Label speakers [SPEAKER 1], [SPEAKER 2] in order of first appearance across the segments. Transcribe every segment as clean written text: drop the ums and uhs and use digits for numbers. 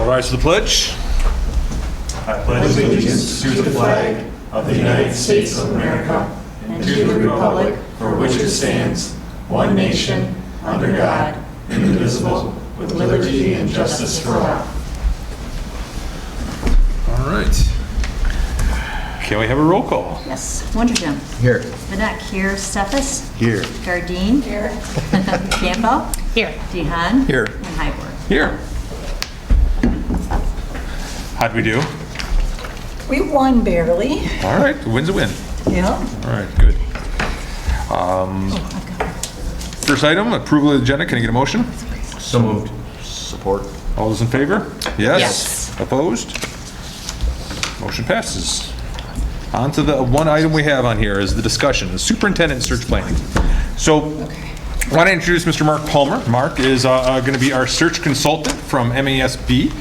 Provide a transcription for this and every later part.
[SPEAKER 1] rise to the pledge.
[SPEAKER 2] I pledge allegiance to the flag of the United States of America and to the republic for which it stands, one nation, under God, indivisible, with liberty and justice for all.
[SPEAKER 1] All right. Can we have a roll call?
[SPEAKER 3] Yes. Wonderjum.
[SPEAKER 4] Here.
[SPEAKER 3] Vinek here. Steffes.
[SPEAKER 4] Here.
[SPEAKER 3] Gardine. Here. Campbell. Here. Dehan.
[SPEAKER 4] Here.
[SPEAKER 3] And Hyborg.
[SPEAKER 1] Here. How'd we do?
[SPEAKER 5] We won barely.
[SPEAKER 1] All right, a win's a win.
[SPEAKER 5] Yeah.
[SPEAKER 1] All right, good. First item, approval of the agenda. Can I get a motion?
[SPEAKER 4] So moved. Support.
[SPEAKER 1] All those in favor? Yes.
[SPEAKER 3] Yes.
[SPEAKER 1] Opposed? Motion passes. On to the one item we have on here is the discussion, the superintendent search planning. So I want to introduce Mr. Mark Palmer. Mark is going to be our search consultant from MASB.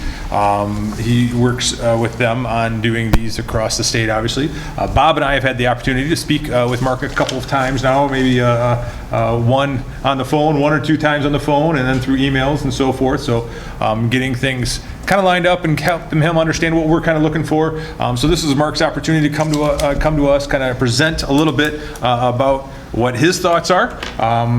[SPEAKER 1] He works with them on doing these across the state, obviously. Bob and I have had the opportunity to speak with Mark a couple of times now, maybe one on the phone, one or two times on the phone, and then through emails and so forth. So getting things kind of lined up and helping him understand what we're kind of looking for. So this is Mark's opportunity to come to us, kind of present a little bit about what his thoughts are,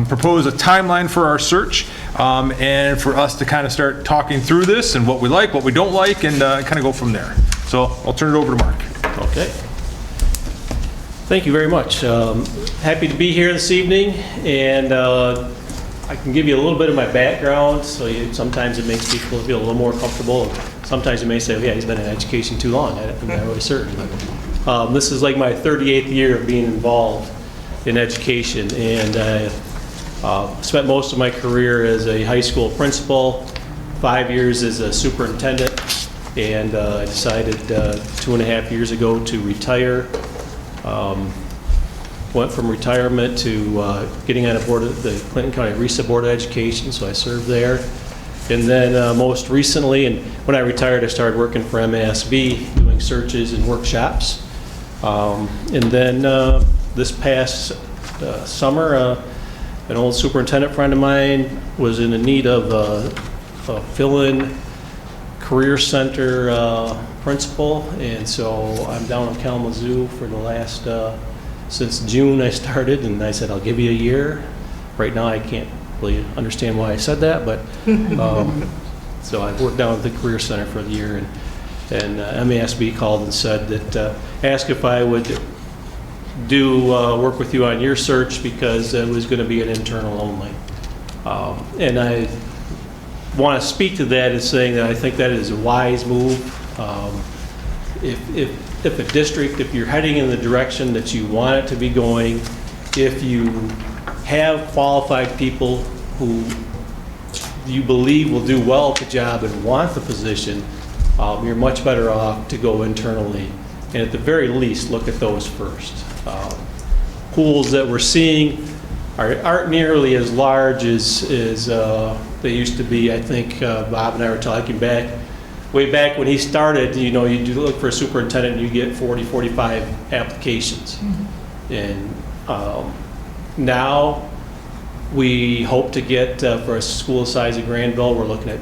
[SPEAKER 1] propose a timeline for our search, and for us to kind of start talking through this and what we like, what we don't like, and kind of go from there. So I'll turn it over to Mark.
[SPEAKER 6] Okay. Thank you very much. Happy to be here this evening, and I can give you a little bit of my background, so sometimes it makes people feel a little more comfortable. Sometimes you may say, oh, yeah, he's been in education too long. I'm not really certain. But, this is like my 38th year of being involved in education, and I spent most of my career as a high school principal, 5 years as a superintendent, and I decided 2.5 years ago to retire. Went from retirement to getting on a board of the Clinton County RESA Board of Education, so I served there. And then most recently, and when I retired, I started working for MASB, doing searches and workshops. And then this past summer, an old superintendent friend of mine was in the need of a fill-in career center principal, and so I'm down in Kalamazoo for the last, since June I started, and I said I'll give you a year. Right now I can't really understand why I said that, but so I've worked down at the career center for the year, and MASB called and said that, asked if I would do work with you on your search because it was going to be an internal only. And I want to speak to that as saying that I think that is a wise move. If a district, if you're heading in the direction that you want it to be going, if you have qualified people who you believe will do well at the job and want the position, you're much better off to go internally. And at the very least, look at those first. Pools that we're seeing aren't nearly as large as they used to be. I think Bob and I were talking way back when he started, you know, you look for a superintendent and you get 40, 45 applications. Mm-hmm. And now we hope to get, for a school the size of Grandville, we're looking at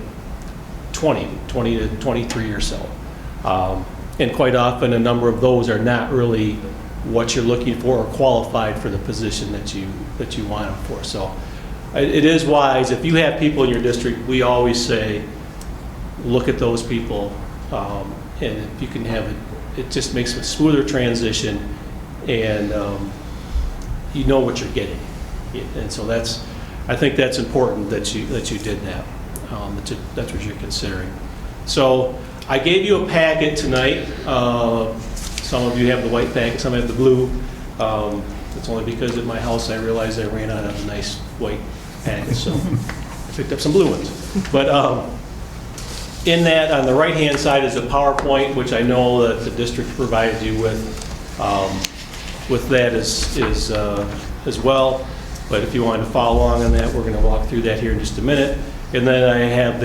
[SPEAKER 6] 20 to 23 or so. And quite often a number of those are not really what you're looking for or qualified for the position that you want them for. So it is wise. If you have people in your district, we always say, look at those people, and if you can have it just makes a smoother transition, and you know what you're getting. And so I think that's important that you did that. That's what you're considering. So I gave you a packet tonight. Some of you have the white packet, some have the blue. It's only because at my house I realized I ran out of a nice white packet, so I picked up some blue ones. But in that, on the right-hand side is a PowerPoint, which I know that the district provided you with that as well. But if you want to follow along on that, we're going to walk through that here in just a minute. And then I have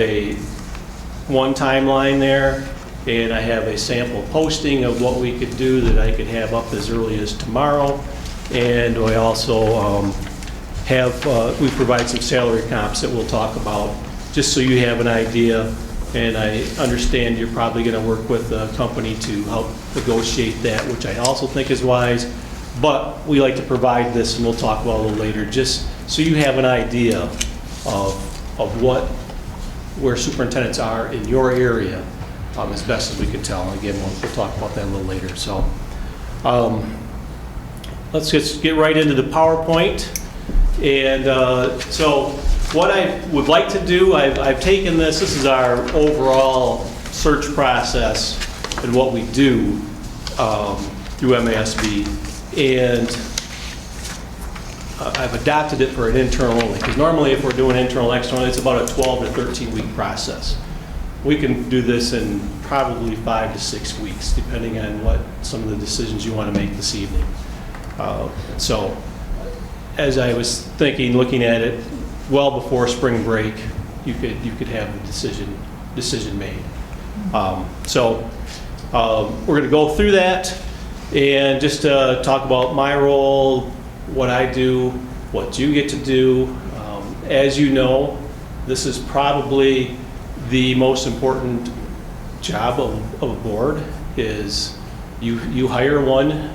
[SPEAKER 6] one timeline there, and I have a sample posting of what we could do that I could have up as early as tomorrow. And I also we provide some salary comps that we'll talk about, just so you have an idea and I understand you're probably going to work with a company to help negotiate that, which I also think is wise. But we like to provide this, and we'll talk about it a little later, just so you have an idea of where superintendents are in your area, as best as we can tell. And again, we'll talk about that a little later. So let's just get right into the PowerPoint. And so what I would like to do, I've taken this is our overall search process and what we do through MASB, and I've adapted it for an internal only, because normally if we're doing internal, external, it's about a 12 to 13 week process. We can do this in probably 5 to 6 weeks, depending on what some of the decisions you want to make this evening. So as I was thinking, looking at it, well before spring break, you could have the decision made. So we're going to go through that and just talk about my role, what I do, what you get to do. As you know, this is probably the most important job of a board. Is you hire one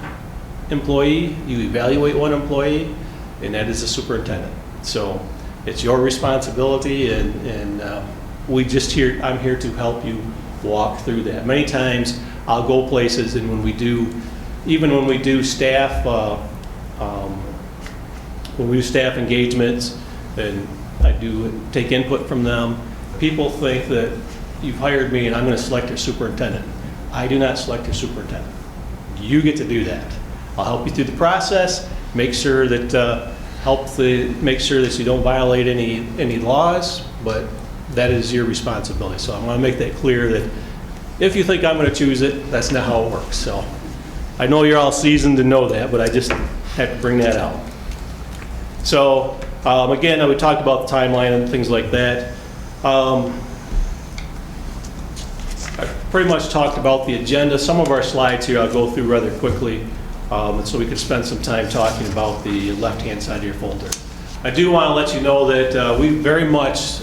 [SPEAKER 6] employee, you evaluate one employee, and that is the superintendent. So it's your responsibility, and I'm here to help you walk through that. Many times I'll go places, and when we do staff, staff engagements, and I do take input from them, people think that you've hired me and I'm going to select your superintendent. I do not select your superintendent. You get to do that. I'll help you through the process, make sure that you don't violate any laws, but that is your responsibility. So I want to make that clear that if you think I'm going to choose it, that's not how it works. So I know you're all seasoned to know that, but I just have to bring that out. So again, we talked about the timeline and things like that. I pretty much talked about the agenda. Some of our slides here I'll go through rather quickly, so we can spend some time talking about the left-hand side of your folder. I do want to let you know that we very much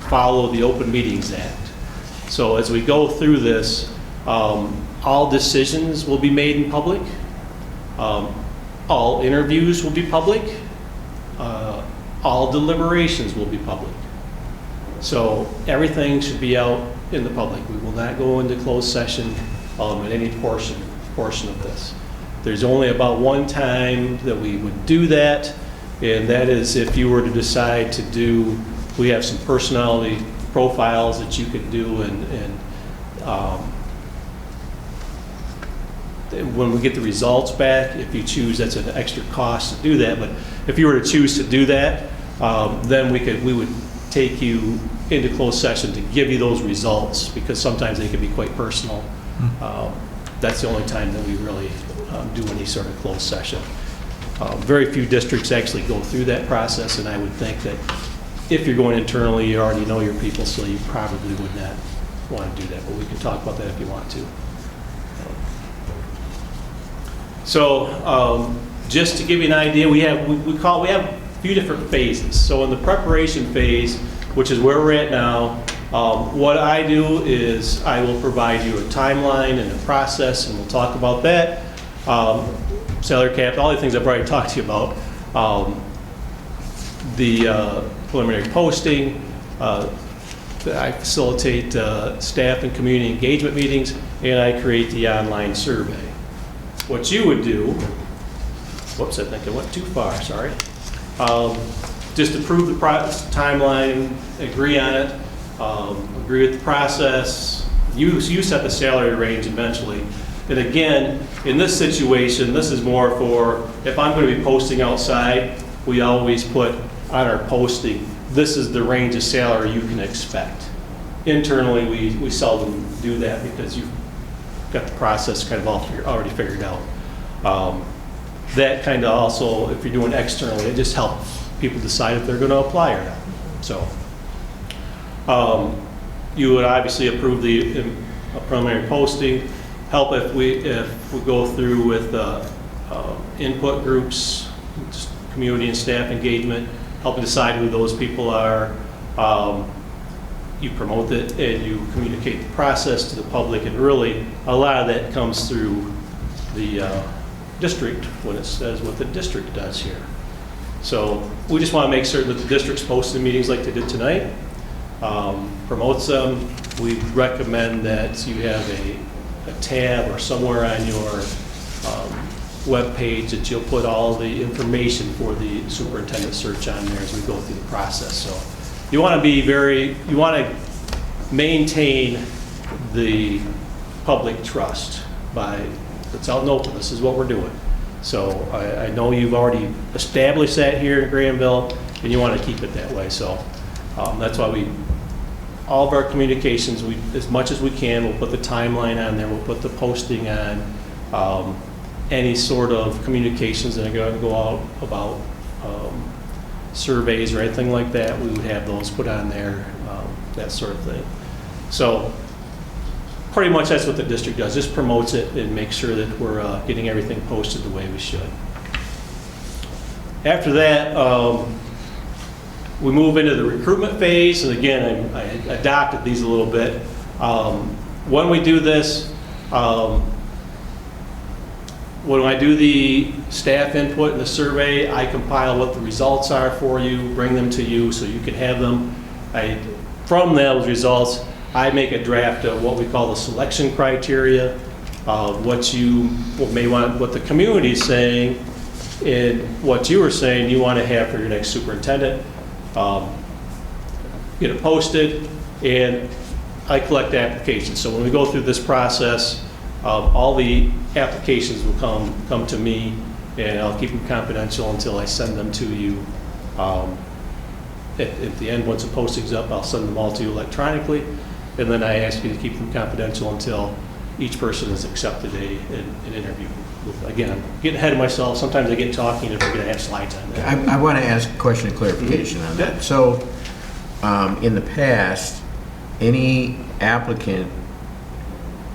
[SPEAKER 6] follow the Open Meetings Act. So as we go through this, all decisions will be made in public. All interviews will be public. All deliberations will be public. So everything should be out in the public. We will not go into closed session at any portion of this. There's only about one time that we would do that, and that is if you were to decide to do, we have some personality profiles that you could do, and when we get the results back, if you choose, that's an extra cost to do that, but if you were to choose to do that, then we would take you into closed session to give you those results, because sometimes they can be quite personal. That's the only time that we really do any sort of closed session. Very few districts actually go through that process, and I would think that if you're going internally, you already know your people, so you probably would not want to do that, but we can talk about that if you want to. So just to give you an idea, we have a few different phases. So in the preparation phase, which is where we're at now, what I do is I will provide you a timeline and a process, and we'll talk about that. Salary cap, all the things I've already talked to you about. The preliminary posting, I facilitate staff and community engagement meetings, and I create the online survey. What you would do, whoops, I think I went too far, sorry. Just approve the timeline, agree on it, agree with the process. You set the salary range eventually. And again, in this situation, this is more for, if I'm going to be posting outside, we always put on our posting, this is the range of salary you can expect. Internally, we seldom do that because you've got the process kind of already figured out. That kind of also, if you're doing externally, it just helps people decide if they're going to apply or not. So you would obviously approve the preliminary posting, help if we go through with input groups, just community and staff engagement, help decide who those people are. you promote it and you communicate the process to the public, and really, a lot of that comes through the district when it says what the district does here. So we just want to make certain that the district's posting meetings like they did tonight, promotes them. We recommend that you have a tab or somewhere on your web page that you'll put all the information for the superintendent search on there as we go through the process. So you want to you want to maintain the public trust by, it's out and open, this is what we're doing. So I know you've already established that here in Grandville, and you want to keep it that way. So that's why all of our communications, as much as we can, we'll put the timeline on there, we'll put the posting on, any sort of communications that are going to go out about surveys or anything like that, we would have those put on there, that sort of thing. So pretty much that's what the district does, just promotes it and makes sure that we're getting everything posted the way we should. After that, we move into the recruitment phase, and again, I adopted these a little bit. When we do this, when I do the staff input in the survey, I compile what the results are for you, bring them to you so you can have them. From those results, I make a draft of what we call the selection criteria, what you may want, what the community is saying, and what you were saying you want to have for your next superintendent. Get it posted, and I collect applications. So when we go through this process, all the applications will come to me, and I'll keep them confidential until I send them to you. At the end, once the posting's up, I'll send them all to you electronically, and then I ask you to keep them confidential until each person has accepted an interview. Again, I'm getting ahead of myself. Sometimes I get talking and forget I have slides on that.
[SPEAKER 4] I want to ask a question of clarification on that. So, in the past, any applicant,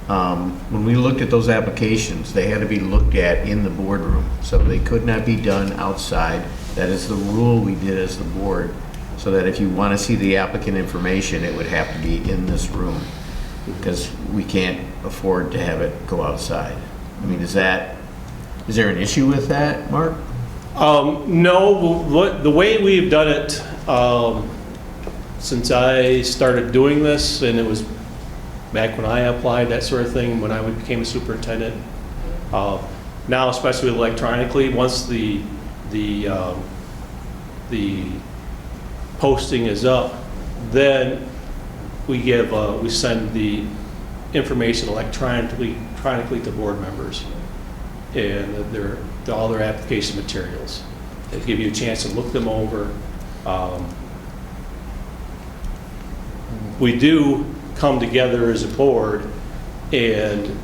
[SPEAKER 4] when we looked at those applications, they had to be looked at in the boardroom. So they could not be done outside. That is the rule we did as the board. So that if you want to see the applicant information, it would have to be in this room, because we can't afford to have it go outside. I mean, is there an issue with that, Mark?
[SPEAKER 6] No, the way we've done it since I started doing this, and it was back when I applied, that sort of thing, when I became a superintendent. Now, especially electronically, once the posting is up, then we send the information electronically to board members, and all their application materials. They give you a chance to look them over. We do come together as a board and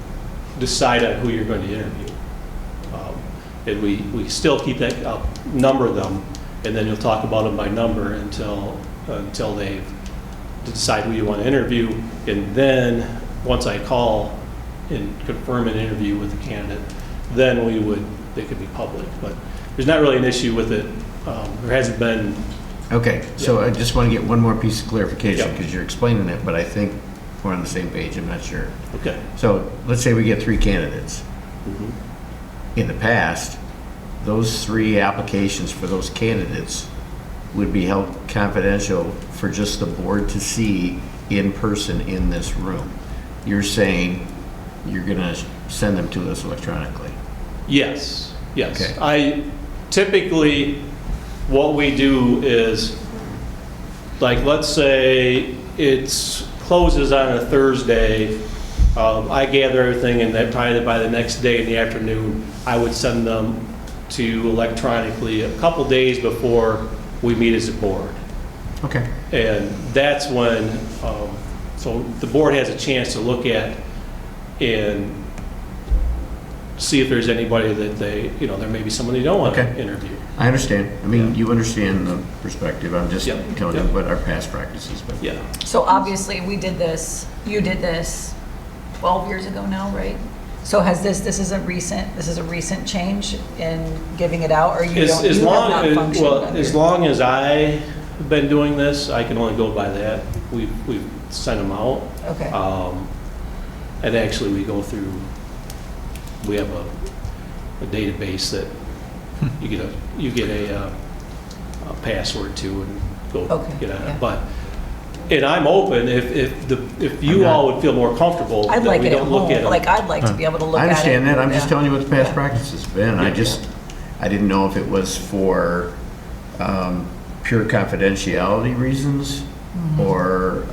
[SPEAKER 6] decide on who you're going to interview. And we still keep that, number them, and then you'll talk about them by number until they decide who you want to interview. And then once I call and confirm an interview with the candidate, then they could be public. But there's not really an issue with it. There hasn't been.
[SPEAKER 4] Okay, so I just want to get one more piece of clarification,
[SPEAKER 6] Yep.
[SPEAKER 4] because you're explaining it, but I think we're on the same page. I'm not sure.
[SPEAKER 6] Okay.
[SPEAKER 4] So let's say we get 3 candidates.
[SPEAKER 6] Mhm.
[SPEAKER 4] In the past, those 3 applications for those candidates would be held confidential for just the board to see in person in this room. You're saying you're going to send them to us electronically?
[SPEAKER 6] Yes.
[SPEAKER 4] Okay.
[SPEAKER 6] I typically, what we do is, like, let's say it closes on a Thursday. I gather everything, and then probably by the next day in the afternoon, I would send them to electronically a couple days before we meet as a board.
[SPEAKER 4] Okay.
[SPEAKER 6] And that's when, so the board has a chance to look at and see if there's anybody that there may be someone they don't want to
[SPEAKER 4] Okay.
[SPEAKER 6] interview.
[SPEAKER 4] I understand. I mean,
[SPEAKER 6] Yeah.
[SPEAKER 4] you understand the perspective. I'm just
[SPEAKER 6] Yep.
[SPEAKER 4] telling
[SPEAKER 6] Yep.
[SPEAKER 4] you what our past practices. But
[SPEAKER 6] Yeah.
[SPEAKER 5] So obviously, you did this 12 years ago now, right? So this is a recent change in giving it out, or you
[SPEAKER 6] As
[SPEAKER 5] have
[SPEAKER 6] long
[SPEAKER 5] not
[SPEAKER 6] as,
[SPEAKER 5] functioned
[SPEAKER 6] well,
[SPEAKER 5] under?
[SPEAKER 6] as long as I been doing this, I can only go by that. We've sent them out.
[SPEAKER 5] Okay.
[SPEAKER 6] And actually, we go through, we have a database that you get a password to and go
[SPEAKER 5] Okay,
[SPEAKER 6] get on
[SPEAKER 5] yeah.
[SPEAKER 6] it. But, and I'm open, if you all would feel more comfortable
[SPEAKER 5] I'd
[SPEAKER 6] that
[SPEAKER 5] like
[SPEAKER 6] we
[SPEAKER 5] it at
[SPEAKER 6] don't look at
[SPEAKER 5] home,
[SPEAKER 6] them.
[SPEAKER 5] like, I'd like to be able to look
[SPEAKER 4] I
[SPEAKER 5] at it.
[SPEAKER 4] understand that, I'm just
[SPEAKER 5] Yeah.
[SPEAKER 4] telling you what the past practice has been.
[SPEAKER 6] Yeah.
[SPEAKER 4] I didn't know if it was for pure confidentiality reasons, or,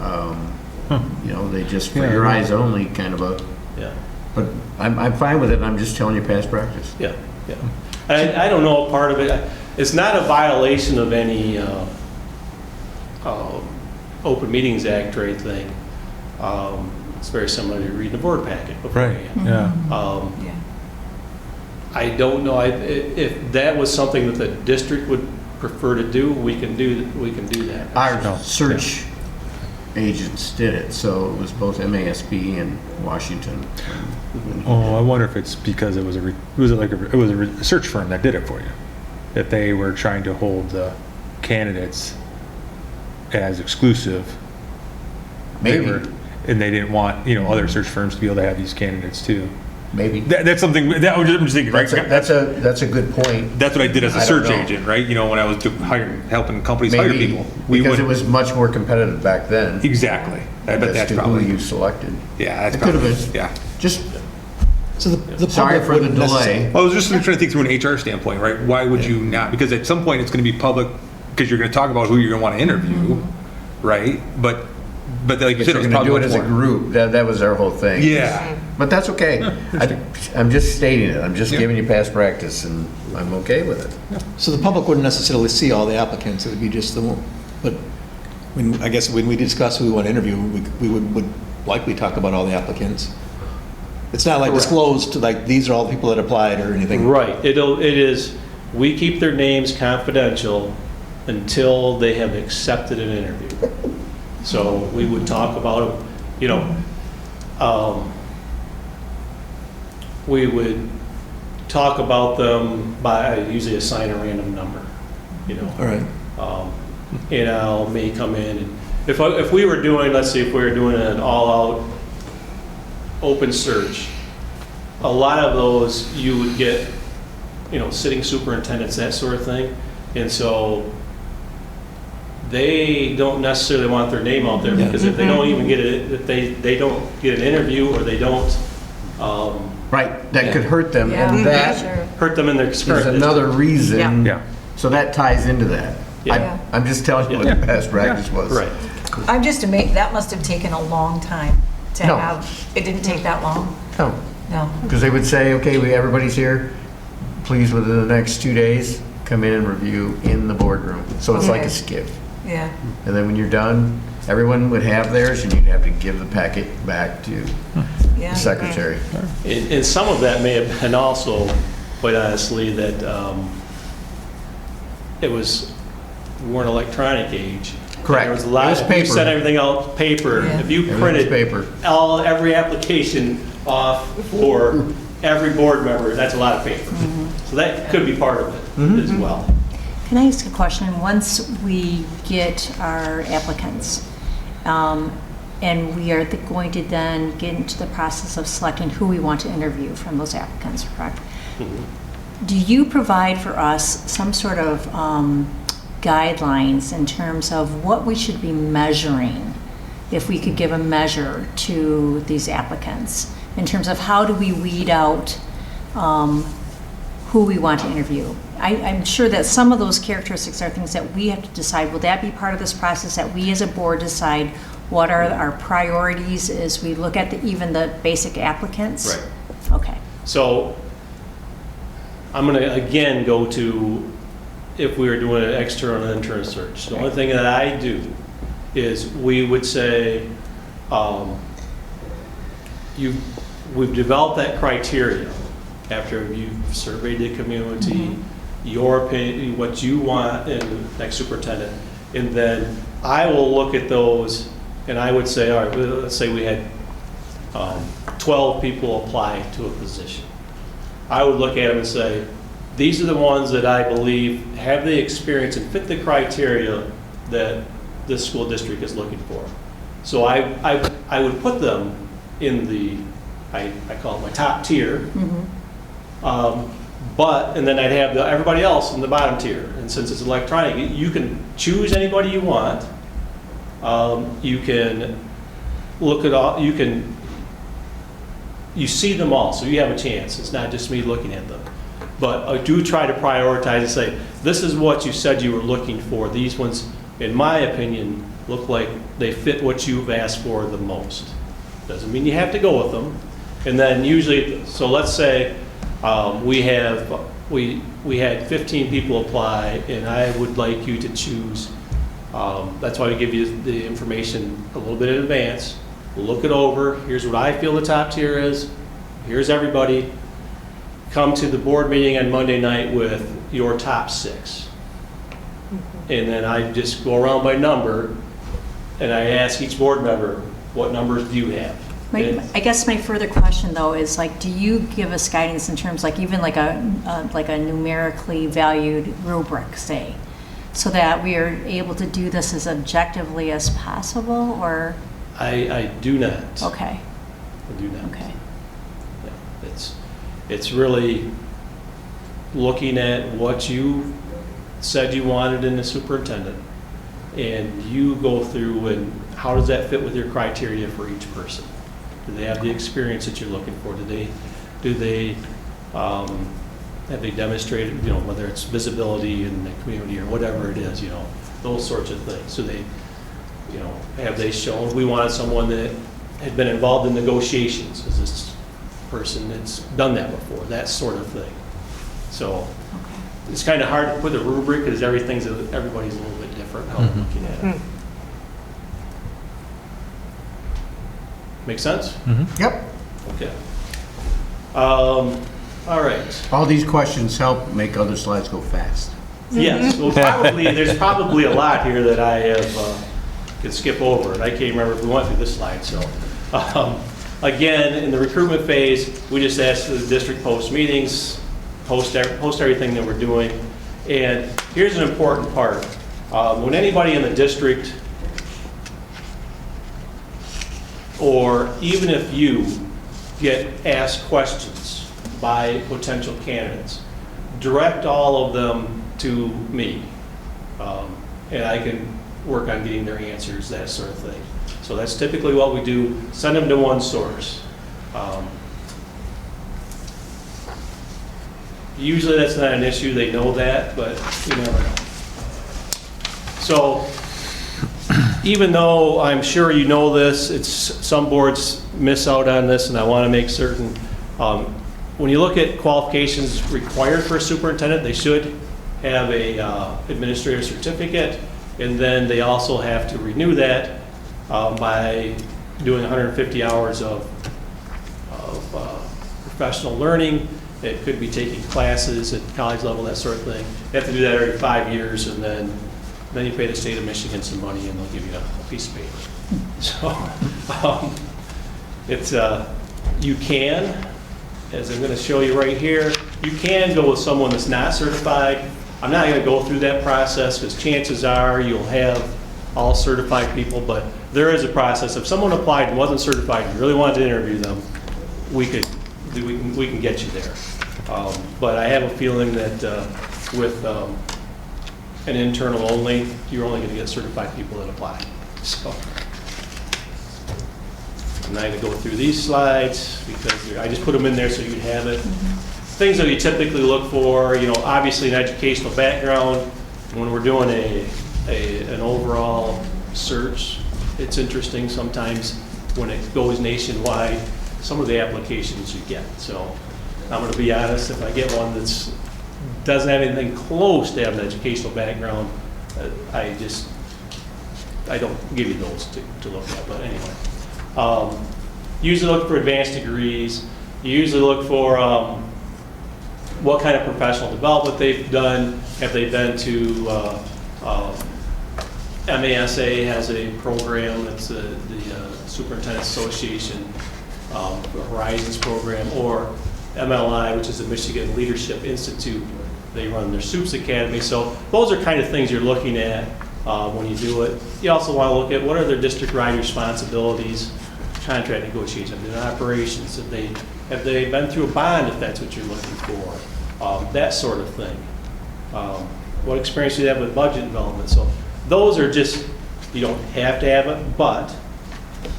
[SPEAKER 4] they just, for
[SPEAKER 1] Yeah,
[SPEAKER 4] your
[SPEAKER 1] yeah.
[SPEAKER 4] eyes only, kind of a,
[SPEAKER 6] Yeah.
[SPEAKER 4] but I'm fine with it, I'm just telling you past practice.
[SPEAKER 6] Yeah, yeah. I don't know, part of it, it's not a violation of any Open Meetings Act or anything. It's very similar to reading the board packet
[SPEAKER 1] Right,
[SPEAKER 6] beforehand.
[SPEAKER 1] yeah.
[SPEAKER 5] Yeah.
[SPEAKER 6] I don't know, if that was something that the district would prefer to do, we can do that.
[SPEAKER 4] Our
[SPEAKER 1] No,
[SPEAKER 4] search agents did it, so it was both MASB and Washington.
[SPEAKER 1] Oh, I wonder if it's because it was a search firm that did it for you. If they were trying to hold the candidates as exclusive. they
[SPEAKER 4] Maybe.
[SPEAKER 1] were- And they didn't want, other search firms to be able to have these candidates too.
[SPEAKER 4] Maybe.
[SPEAKER 1] That's something, I'm just thinking, right?
[SPEAKER 4] That's a good point.
[SPEAKER 1] That's what I did as a
[SPEAKER 4] I don't
[SPEAKER 1] search
[SPEAKER 4] know.
[SPEAKER 1] agent, right? When I was helping companies hire
[SPEAKER 4] Maybe,
[SPEAKER 1] people. We
[SPEAKER 4] because
[SPEAKER 1] would
[SPEAKER 4] it was much more competitive back then.
[SPEAKER 1] Exactly. I bet
[SPEAKER 4] As
[SPEAKER 1] that's
[SPEAKER 4] to who
[SPEAKER 1] probably,
[SPEAKER 4] you selected.
[SPEAKER 1] yeah, that's
[SPEAKER 4] It could have
[SPEAKER 1] probably,
[SPEAKER 4] been.
[SPEAKER 1] yeah.
[SPEAKER 4] Just
[SPEAKER 7] So the
[SPEAKER 4] sorry
[SPEAKER 7] public
[SPEAKER 4] for the
[SPEAKER 7] wouldn't necessarily-
[SPEAKER 4] delay.
[SPEAKER 1] Well, I was just trying to think through an HR standpoint, right? Why would you not? Because at some point it's going to be public, because you're going to talk about who you're going to want to interview, right? But like you
[SPEAKER 4] But
[SPEAKER 1] said,
[SPEAKER 4] you're
[SPEAKER 1] it's
[SPEAKER 4] going to
[SPEAKER 1] probably
[SPEAKER 4] do it
[SPEAKER 1] much
[SPEAKER 4] as a
[SPEAKER 1] more.
[SPEAKER 4] group. That was our whole thing.
[SPEAKER 1] Yeah.
[SPEAKER 4] But that's okay. I'm just stating it. I'm just
[SPEAKER 1] Yeah.
[SPEAKER 4] giving you past practice, and I'm okay with it.
[SPEAKER 7] So the public wouldn't necessarily see all the applicants, it would be just the one. But I guess when we discuss who we want to interview, we would likely talk about all the applicants. It's not like
[SPEAKER 6] Correct.
[SPEAKER 7] disclosed to like, these are all the people that applied or anything.
[SPEAKER 6] Right, it is, we keep their names confidential until they have accepted an interview. So we would talk about them, we would talk about them by, I usually assign a random number,
[SPEAKER 7] All right.
[SPEAKER 6] And I may come in, and if we were doing, let's see, if we were doing an all-out open search, a lot of those you would get, sitting superintendents, that sort of thing. And so they don't necessarily want their name out there,
[SPEAKER 7] Yeah.
[SPEAKER 6] because if they don't even get it, if they don't get an interview, or they don't
[SPEAKER 4] Right. That could hurt them,
[SPEAKER 5] Yeah,
[SPEAKER 4] and that
[SPEAKER 5] sure.
[SPEAKER 6] hurt them in their
[SPEAKER 4] is
[SPEAKER 6] current
[SPEAKER 4] another reason.
[SPEAKER 1] Yeah.
[SPEAKER 4] So that ties into that.
[SPEAKER 6] Yeah.
[SPEAKER 4] I'm just telling you what
[SPEAKER 6] Yeah.
[SPEAKER 4] the past practice was.
[SPEAKER 6] Right.
[SPEAKER 5] I'm just amazed, that must have taken a long time to
[SPEAKER 4] No.
[SPEAKER 5] have, it didn't take that long?
[SPEAKER 4] No.
[SPEAKER 5] No.
[SPEAKER 4] Because they would say, okay, everybody's here, please within the next 2 days, come in and review in the boardroom. So it's like
[SPEAKER 5] Okay.
[SPEAKER 4] a skip.
[SPEAKER 5] Yeah.
[SPEAKER 4] And then when you're done, everyone would have theirs, and you'd have to give the packet back to
[SPEAKER 5] Yeah.
[SPEAKER 4] the secretary.
[SPEAKER 6] And some of that may have been also, quite honestly, that we weren't electronic age.
[SPEAKER 4] Correct.
[SPEAKER 6] There was a lot,
[SPEAKER 4] It was
[SPEAKER 6] if you
[SPEAKER 4] paper.
[SPEAKER 6] sent everything out paper,
[SPEAKER 5] Yeah.
[SPEAKER 6] if you
[SPEAKER 4] Everything was
[SPEAKER 6] printed
[SPEAKER 4] paper.
[SPEAKER 6] every application off for every board member, that's a lot of paper. So that could be part of it as well.
[SPEAKER 3] Can I ask a question? Once we get our applicants, and we are going to then get into the process of selecting who we want to interview from those applicants, correct? Do you provide for us some sort of guidelines in terms of what we should be measuring, if we could give a measure to these applicants, in terms of how do we weed out who we want to interview? I'm sure that some of those characteristics are things that we have to decide. Will that be part of this process, that we as a board decide what are our priorities as we look at even the basic applicants?
[SPEAKER 6] Right.
[SPEAKER 3] Okay.
[SPEAKER 6] So I'm going to again go to if we were doing an external and internal search. The only thing that I do is we would say, we've developed that criteria after you've surveyed the community, your opinion, what you want in the next superintendent, and then I will look at those and I would say, all right, let's say we had 12 people apply to a position. I would look at them and say, these are the ones that I believe have the experience and fit the criteria that this school district is looking for. So I would put them in the, I call it my top tier. And then I'd have everybody else in the bottom tier. And since it's electronic, you can choose anybody you want. You can look at all, you see them all, so you have a chance. It's not just me looking at them. But I do try to prioritize and say, this is what you said you were looking for. These ones, in my opinion, look like they fit what you've asked for the most. Doesn't mean you have to go with them. And then usually, so let's say we had 15 people apply, and I would like you to choose. That's why we give you the information a little bit in advance. Look it over. Here's what I feel the top tier is. Here's everybody. Come to the board meeting on Monday night with your top 6. And then I just go around by number, and I ask each board member, what numbers do you have?
[SPEAKER 3] I guess my further question, though, is like, do you give us guidance in terms, like even like a numerically valued rubric, say, so that we are able to do this as objectively as possible, or?
[SPEAKER 6] I do not.
[SPEAKER 3] Okay.
[SPEAKER 6] I do not.
[SPEAKER 3] Okay.
[SPEAKER 6] Yeah, it's really looking at what you said you wanted in the superintendent, and you go through and how does that fit with your criteria for each person? Do they have the experience that you're looking for? Do they have they demonstrated, whether it's visibility in the community or whatever it is, those sorts of things. So they, have they shown, we wanted someone that had been involved in negotiations. Is this person that's done that before? That sort of thing. So it's kind of hard to put a rubric because everybody's a little bit different how they're looking at it. Make sense?
[SPEAKER 4] Yep.
[SPEAKER 6] Okay. All right.
[SPEAKER 4] All these questions help make other slides go fast.
[SPEAKER 6] Yes. Well, there's probably a lot here that I have could skip over, and I can't remember if we went through this slide. So, again, in the recruitment phase, we just ask the district post meetings, post everything that we're doing. And here's an important part: when anybody in the district, or even if you get asked questions by potential candidates, direct all of them to me, and I can work on getting their answers, that sort of thing. So that's typically what we do, send them to one source. Usually that's not an issue, they know that, but you never know. So even though I'm sure you know this, some boards miss out on this, and I want to make certain. When you look at qualifications required for a superintendent, they should have a administrative certificate, and then they also have to renew that by doing 150 hours of professional learning. It could be taking classes at college level, that sort of thing. You have to do that every 5 years, and then you pay the state of Michigan some money, and they'll give you a piece of paper. So you can, as I'm going to show you right here, you can go with someone that's not certified. I'm not going to go through that process because chances are you'll have all certified people, but there is a process. If someone applied and wasn't certified and you really wanted to interview them, we can get you there. But I have a feeling that with an internal only, you're only going to get certified people that apply. So I'm not going to go through these slides because I just put them in there so you'd have it. Things that you typically look for, obviously an educational background. When we're doing an overall search, it's interesting sometimes when it goes nationwide, some of the applications you get. So I'm going to be honest, if I get one that doesn't have anything close to have an educational background, I don't give you those to look at. But anyway, usually look for advanced degrees. You usually look for what kind of professional development they've done. Have they been to MASA has a program that's the Superintendent Association, Horizons program, or MLI, which is the Michigan Leadership Institute. They run their SUPS Academy. So those are kind of things you're looking at when you do it. You also want to look at what are their district-wide responsibilities, contract negotiations, their operations, have they been through a bond if that's what you're looking for, that sort of thing. What experience do you have with budget development? So those are just, you don't have to have it, but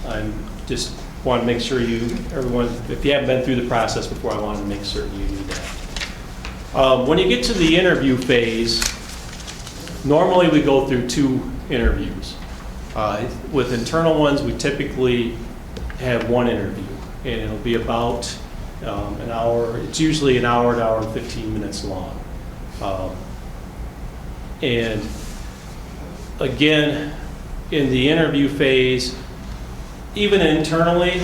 [SPEAKER 6] I'm just want to make sure everyone, if you haven't been through the process before, I wanted to make certain you knew that. When you get to the interview phase, normally we go through 2 interviews. With internal ones, we typically have 1 interview, and it'll be about an hour. It's usually an hour and 15 minutes long. And again, in the interview phase, even internally,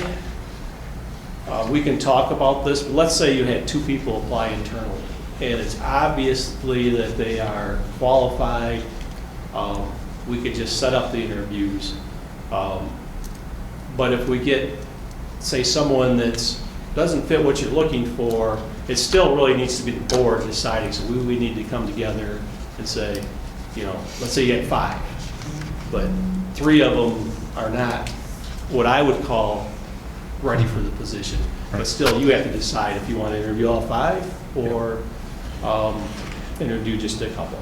[SPEAKER 6] we can talk about this, but let's say you had 2 people apply internally, and it's obviously that they are qualified. We could just set up the interviews. But if we get, say, someone that doesn't fit what you're looking for, it still really needs to be the board deciding. So we need to come together and say, let's say you had 5, but 3 of them are not what I would call ready for the position. But still, you have to decide if you want to interview all 5 or interview just a couple,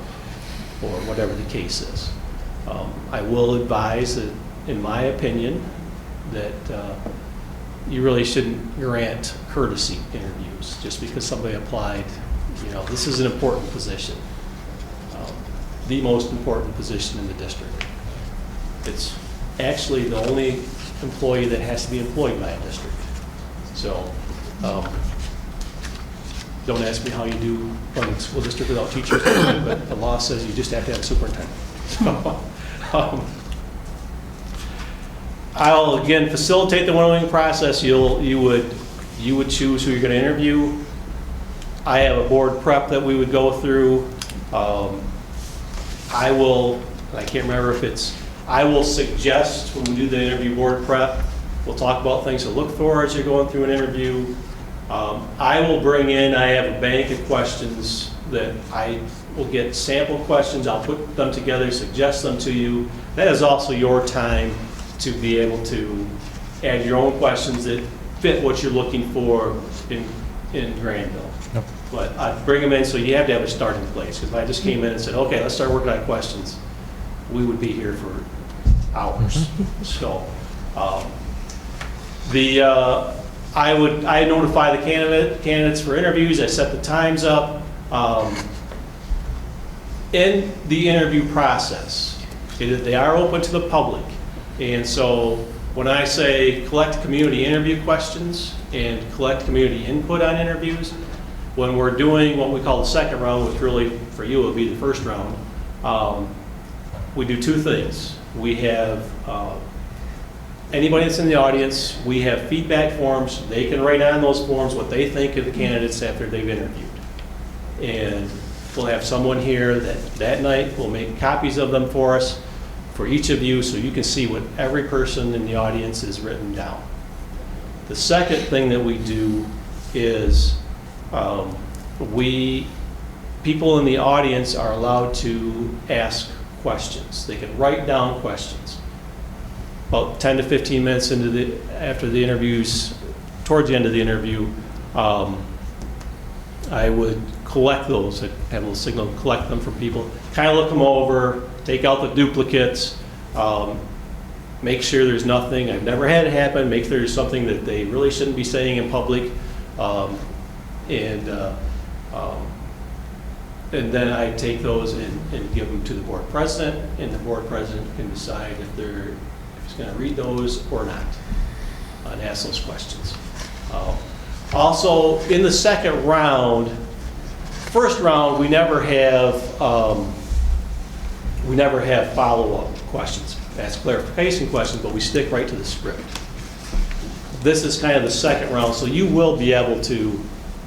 [SPEAKER 6] or whatever the case is. I will advise that, in my opinion, that you really shouldn't grant courtesy interviews just because somebody applied. This is an important position, the most important position in the district. It's actually the only employee that has to be employed by a district. So don't ask me how you do run a school district without teachers, but the law says you just have to have a superintendent. So, I'll again facilitate the winnowing process. You would choose who you're going to interview. I have a board prep that we would go through. I can't remember if it's, I will suggest when we do the interview board prep, we'll talk about things to look for as you're going through an interview. I will bring in, I have a bank of questions that I will get sample questions. I'll put them together, suggest them to you. That is also your time to be able to add your own questions that fit what you're looking for in Grandville.
[SPEAKER 1] Yep.
[SPEAKER 6] But I bring them in, so you have to have a starting place. Because if I just came in and said, okay, let's start working on questions, we would be here for hours. So I notify the candidates for interviews. I set the times up. In the interview process, they are open to the public. And so when I say collect community interview questions and collect community input on interviews, when we're doing what we call the second round, which really for you would be the first round, we do 2 things. We have anybody that's in the audience, we have feedback forms. They can write on those forms what they think of the candidates after they've interviewed. And we'll have someone here that night will make copies of them for us, for each of you, so you can see what every person in the audience has written down. The second thing that we do is people in the audience are allowed to ask questions. They can write down questions. About 10 to 15 minutes after the interviews, towards the end of the interview, I would collect those. I'd have a little signal, collect them from people, kind of look them over, take out the duplicates, make sure there's nothing. I've never had it happen. Make sure there's something that they really shouldn't be saying in public, and then I take those and give them to the board president, and the board president can decide if he's going to read those or not, and ask those questions. Also, in the second round, first round, we never have follow-up questions. Ask clarification questions, but we stick right to the script. This is kind of the second round, so you will be able to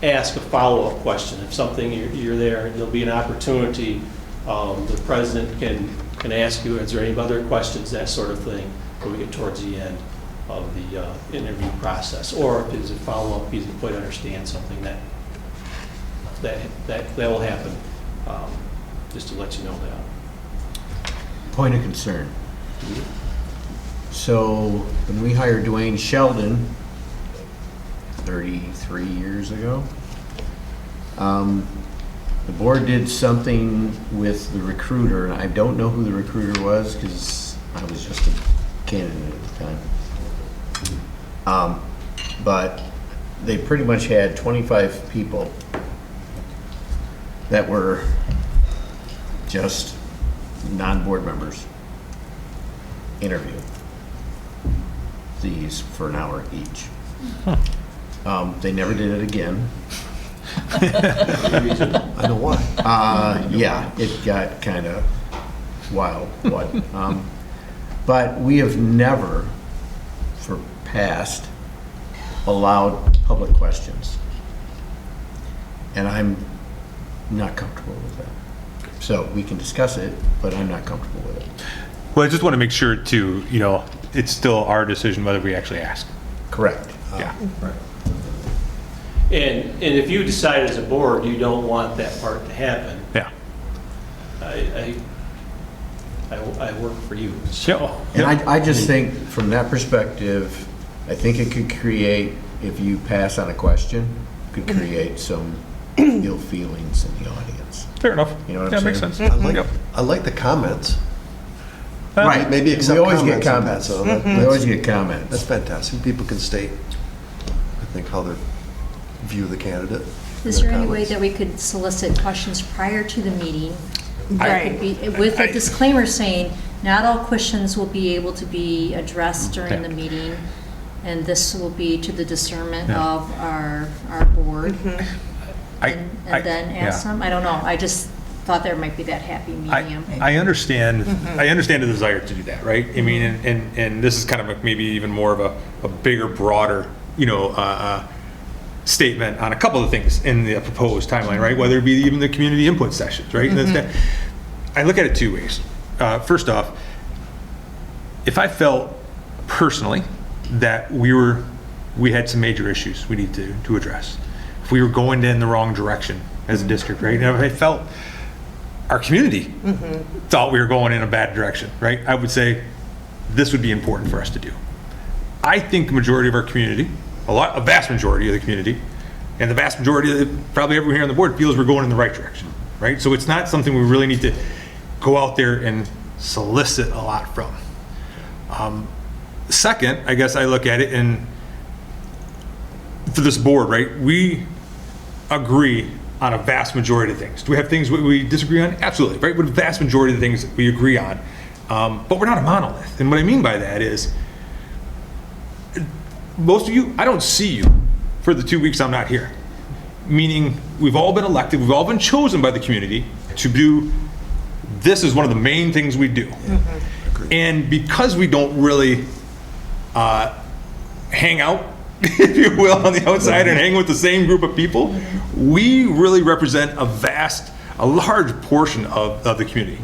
[SPEAKER 6] ask a follow-up question. If something you're there, there'll be an opportunity. The president can ask you, is there any other questions, that sort of thing, when we get towards the end of the interview process. Or if there's a follow-up, he doesn't quite understand something, that will happen, just to let you know that.
[SPEAKER 4] Point of concern. So when we hired Dwayne Sheldon 33 years ago, the board did something with the recruiter, and I don't know who the recruiter was because I was just a candidate at the time. But they pretty much had 25 people that were just non-board members interview these for an hour each. They never did it again.
[SPEAKER 7] I know why.
[SPEAKER 4] Yeah, it got kind of wild. But we have never, for past, allowed public questions. And I'm not comfortable with that. So we can discuss it, but I'm not comfortable with it.
[SPEAKER 1] Well, I just want to make sure too, it's still our decision whether we actually ask.
[SPEAKER 4] Correct.
[SPEAKER 1] Yeah.
[SPEAKER 6] And if you decide as a board you don't want that part to happen,
[SPEAKER 1] Yeah.
[SPEAKER 6] I work for you, so.
[SPEAKER 4] And I just think from that perspective, I think it could create, if you pass on a question, could create some ill feelings in the audience.
[SPEAKER 1] Fair enough.
[SPEAKER 4] You know what
[SPEAKER 1] Yeah,
[SPEAKER 4] I'm
[SPEAKER 1] makes
[SPEAKER 4] saying?
[SPEAKER 1] sense.
[SPEAKER 7] I like the comments.
[SPEAKER 4] Right.
[SPEAKER 7] Maybe accept
[SPEAKER 4] We always get
[SPEAKER 7] comments
[SPEAKER 4] comments.
[SPEAKER 7] on that, so
[SPEAKER 4] We always get comments.
[SPEAKER 7] That's fantastic. People can state, I think, how they view the candidate.
[SPEAKER 3] Is there any way that we could solicit questions prior to the meeting? That could be, with a disclaimer saying, not all questions will be able to be addressed during the meeting, and this will be to the discernment of our board. And then ask them? I don't know. I just thought there might be that happy medium.
[SPEAKER 1] I understand. I understand the desire to do that, right? I mean, and this is kind of maybe even more of a bigger, broader, statement on a couple of things in the proposed timeline, right? Whether it be even the community input sessions, right? I look at it two ways. First off, if I felt personally that we had some major issues we need to address, if we were going in the wrong direction as a district, right? And if I felt our community thought we were going in a bad direction, right? I would say this would be important for us to do. I think the majority of our community, a vast majority of the community, and the vast majority of probably everyone here on the board feels we're going in the right direction, right? So it's not something we really need to go out there and solicit a lot from. Second, I guess I look at it, and for this board, right, we agree on a vast majority of things. Do we have things we disagree on? Absolutely, right? But a vast majority of the things we agree on. But we're not a monolith. And what I mean by that is, most of you, I don't see you for the 2 weeks I'm not here. Meaning, we've all been elected, we've all been chosen by the community to do, this is one of the main things we do. And because we don't really hang out, if you will, on the outside and hang with the same group of people, we really represent a large portion of the community.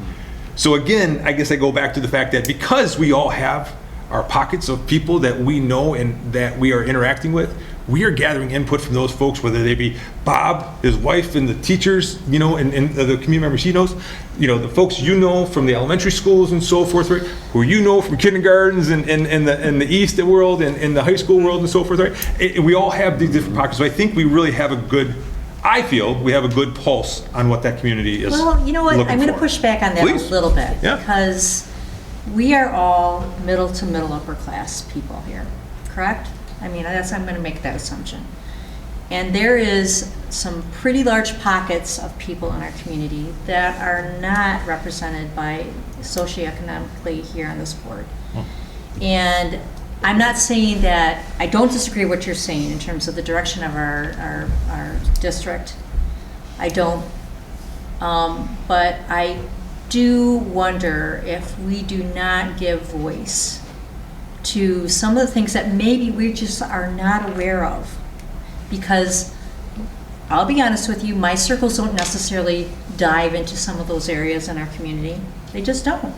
[SPEAKER 1] So again, I guess I go back to the fact that because we all have our pockets of people that we know and that we are interacting with, we are gathering input from those folks, whether they be Bob, his wife, and the teachers, and the community members he knows, the folks from the elementary schools and so forth, right? Who from kindergartens and the East world and the high school world and so forth, right? We all have these different pockets. So I think we really have I feel we have a good pulse on what that community is.
[SPEAKER 3] Well, you know what?
[SPEAKER 1] looking
[SPEAKER 3] I'm going to
[SPEAKER 1] for.
[SPEAKER 3] push back on that
[SPEAKER 1] Please.
[SPEAKER 3] a little bit.
[SPEAKER 1] Yeah.
[SPEAKER 3] Because we are all middle to middle upper class people here, correct? I'm going to make that assumption. And there is some pretty large pockets of people in our community that are not represented by socioeconomically here on this board. And I'm not saying that, I don't disagree with what you're saying in terms of the direction of our district. I don't. But I do wonder if we do not give voice to some of the things that maybe we just are not aware of. Because I'll be honest with you, my circles don't necessarily dive into some of those areas in our community. They just don't.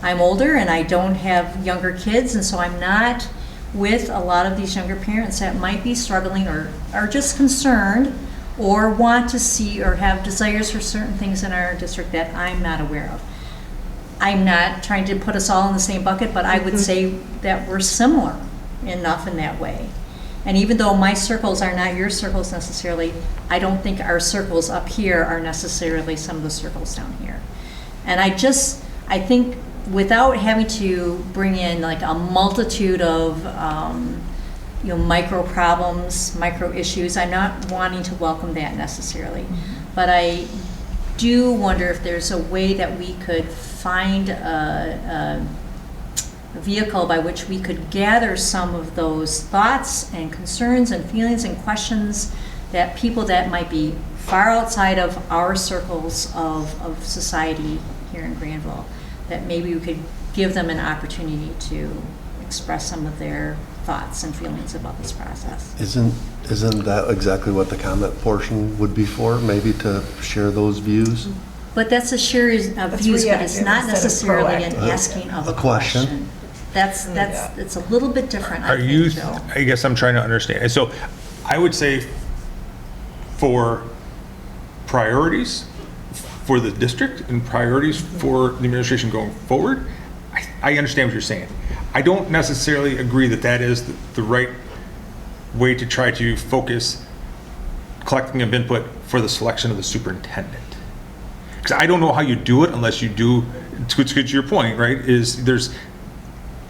[SPEAKER 3] I'm older and I don't have younger kids, and so I'm not with a lot of these younger parents that might be struggling or are just concerned or want to see or have desires for certain things in our district that I'm not aware of. I'm not trying to put us all in the same bucket, but I would say that we're similar enough in that way. And even though my circles are not your circles necessarily, I don't think our circles up here are necessarily some of the circles down here. And I think without having to bring in like a multitude of, micro problems, micro issues, I'm not wanting to welcome that necessarily. But I do wonder if there's a way that we could find a vehicle by which we could gather some of those thoughts and concerns and feelings and questions that people that might be far outside of our circles of society here in Grandville, that maybe we could give them an opportunity to express some of their thoughts and feelings about this process.
[SPEAKER 8] Isn't that exactly what the comment portion would be for? Maybe to share those views?
[SPEAKER 3] But that's a series of views, but it's
[SPEAKER 5] reactive
[SPEAKER 3] not
[SPEAKER 5] instead of
[SPEAKER 3] necessarily an
[SPEAKER 5] proactive.
[SPEAKER 3] asking of
[SPEAKER 8] A
[SPEAKER 3] a
[SPEAKER 8] question.
[SPEAKER 3] question. It's a little bit different, I
[SPEAKER 1] Are you,
[SPEAKER 3] think, Joe.
[SPEAKER 1] I guess I'm trying to understand. And so I would say for priorities for the district and priorities for the administration going forward, I understand what you're saying. I don't necessarily agree that that is the right way to try to focus collecting of input for the selection of the superintendent. Because I don't know how you do it unless you do, to your point, right, is there's,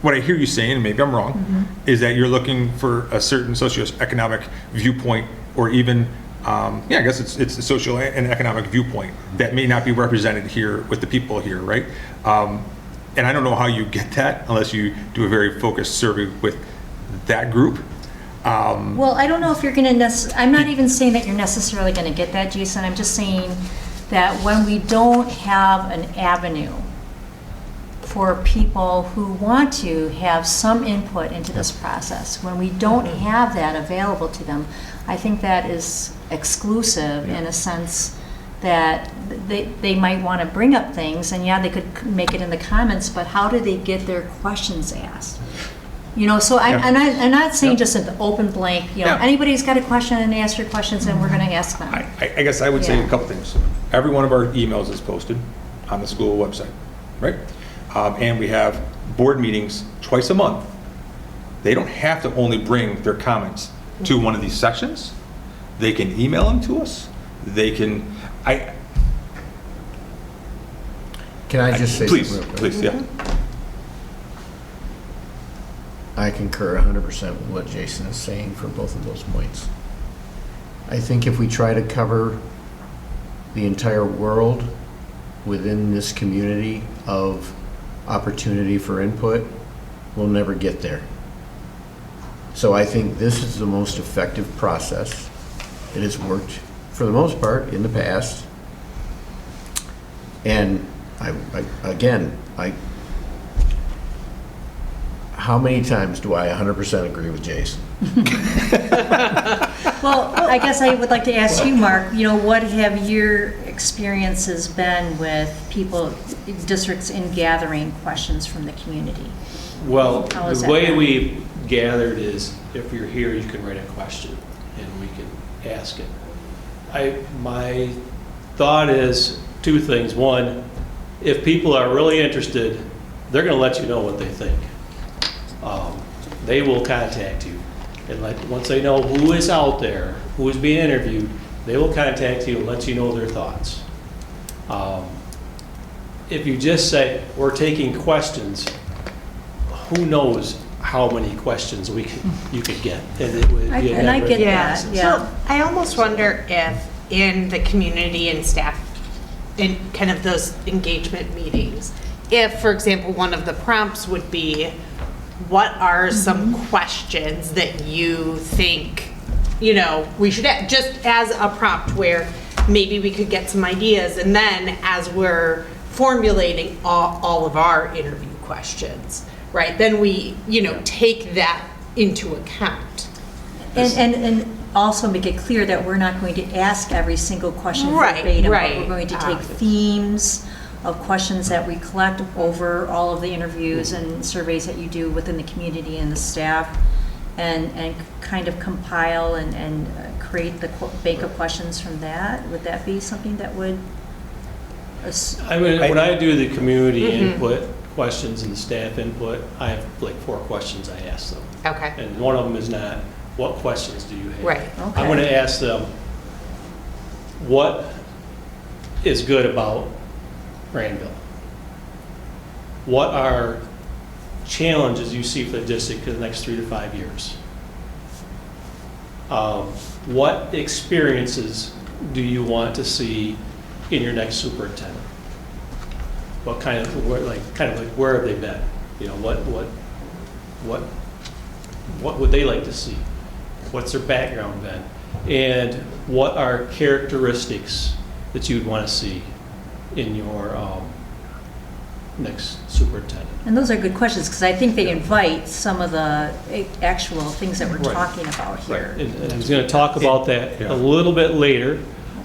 [SPEAKER 1] what I hear you saying, and maybe I'm wrong, is that you're looking for a certain socioeconomic viewpoint, or even, I guess it's a social and economic viewpoint that may not be represented here with the people here, right? And I don't know how you get that unless you do a very focused survey with that group.
[SPEAKER 3] Well, I don't know if you're going to, I'm not even saying that you're necessarily going to get that, Jason. I'm just saying that when we don't have an avenue for people who want to have some input into this process, when we don't have that available to them, I think that is exclusive in a sense that they might want to bring up things, and yeah, they could make it in the comments, but how do they get their questions asked? So I'm not saying just an open blank,
[SPEAKER 1] Yeah.
[SPEAKER 3] anybody's got a question and ask your questions and we're going to ask them.
[SPEAKER 1] I guess I would say
[SPEAKER 3] Yeah.
[SPEAKER 1] a couple things. Every one of our emails is posted on the school website, right? And we have board meetings twice a month. They don't have to only bring their comments to one of these sections. They can email them to us. They can,
[SPEAKER 4] Can I just say
[SPEAKER 1] please,
[SPEAKER 4] something real quick?
[SPEAKER 1] please, yeah.
[SPEAKER 4] I concur 100% with what Jason is saying for both of those points. I think if we try to cover the entire world within this community of opportunity for input, we'll never get there. So I think this is the most effective process. It has worked for the most part in the past. And how many times do I 100% agree with Jason?
[SPEAKER 3] Well, I guess I would like to ask you, Mark, what have your experiences been with people, districts in gathering questions from the community?
[SPEAKER 6] Well,
[SPEAKER 3] How is
[SPEAKER 6] the
[SPEAKER 3] that
[SPEAKER 6] way
[SPEAKER 3] done?
[SPEAKER 6] we gathered is if you're here, you can write a question and we can ask it. My thought is two things. One, if people are really interested, they're going to let you know what they think. They will contact you. And once they know who is out there, who is being interviewed, they will contact you and let you know their thoughts. If you just say, we're taking questions, who knows how many questions you could get. And it would be a
[SPEAKER 3] And I get
[SPEAKER 6] never-ending
[SPEAKER 3] that,
[SPEAKER 6] process.
[SPEAKER 3] yeah.
[SPEAKER 9] So I almost wonder if in the community and staff, in kind of those engagement meetings, if, for example, one of the prompts would be, what are some questions that you think, we should have, just as a prompt where maybe we could get some ideas, and then as we're formulating all of our interview questions, right, then we, take that into account.
[SPEAKER 3] And also make it clear that we're not going to ask every single question
[SPEAKER 9] Right,
[SPEAKER 3] verbatim, but
[SPEAKER 9] right.
[SPEAKER 3] we're going to take themes of questions that we collect over all of the interviews and surveys that you do within the community and the staff, and kind of compile and create the bank of questions from that. Would that be something that would
[SPEAKER 6] When I do the community input questions and the staff input, I have like 4 questions I ask them.
[SPEAKER 9] Okay.
[SPEAKER 6] And one of them is not, what questions do you have?
[SPEAKER 9] Right.
[SPEAKER 6] I'm going to ask them, what is good about Grandville? What are challenges you see for the district in the next 3 to 5 years? What experiences do you want to see in your next superintendent? What kind of where have they been? You know, what would they like to see? What's their background been? And what are characteristics that you'd want to see in your next superintendent?
[SPEAKER 3] And those are good questions, because I think they invite some of the actual things that we're
[SPEAKER 6] Right.
[SPEAKER 3] talking about here.
[SPEAKER 6] And I was going to talk about that a little bit later,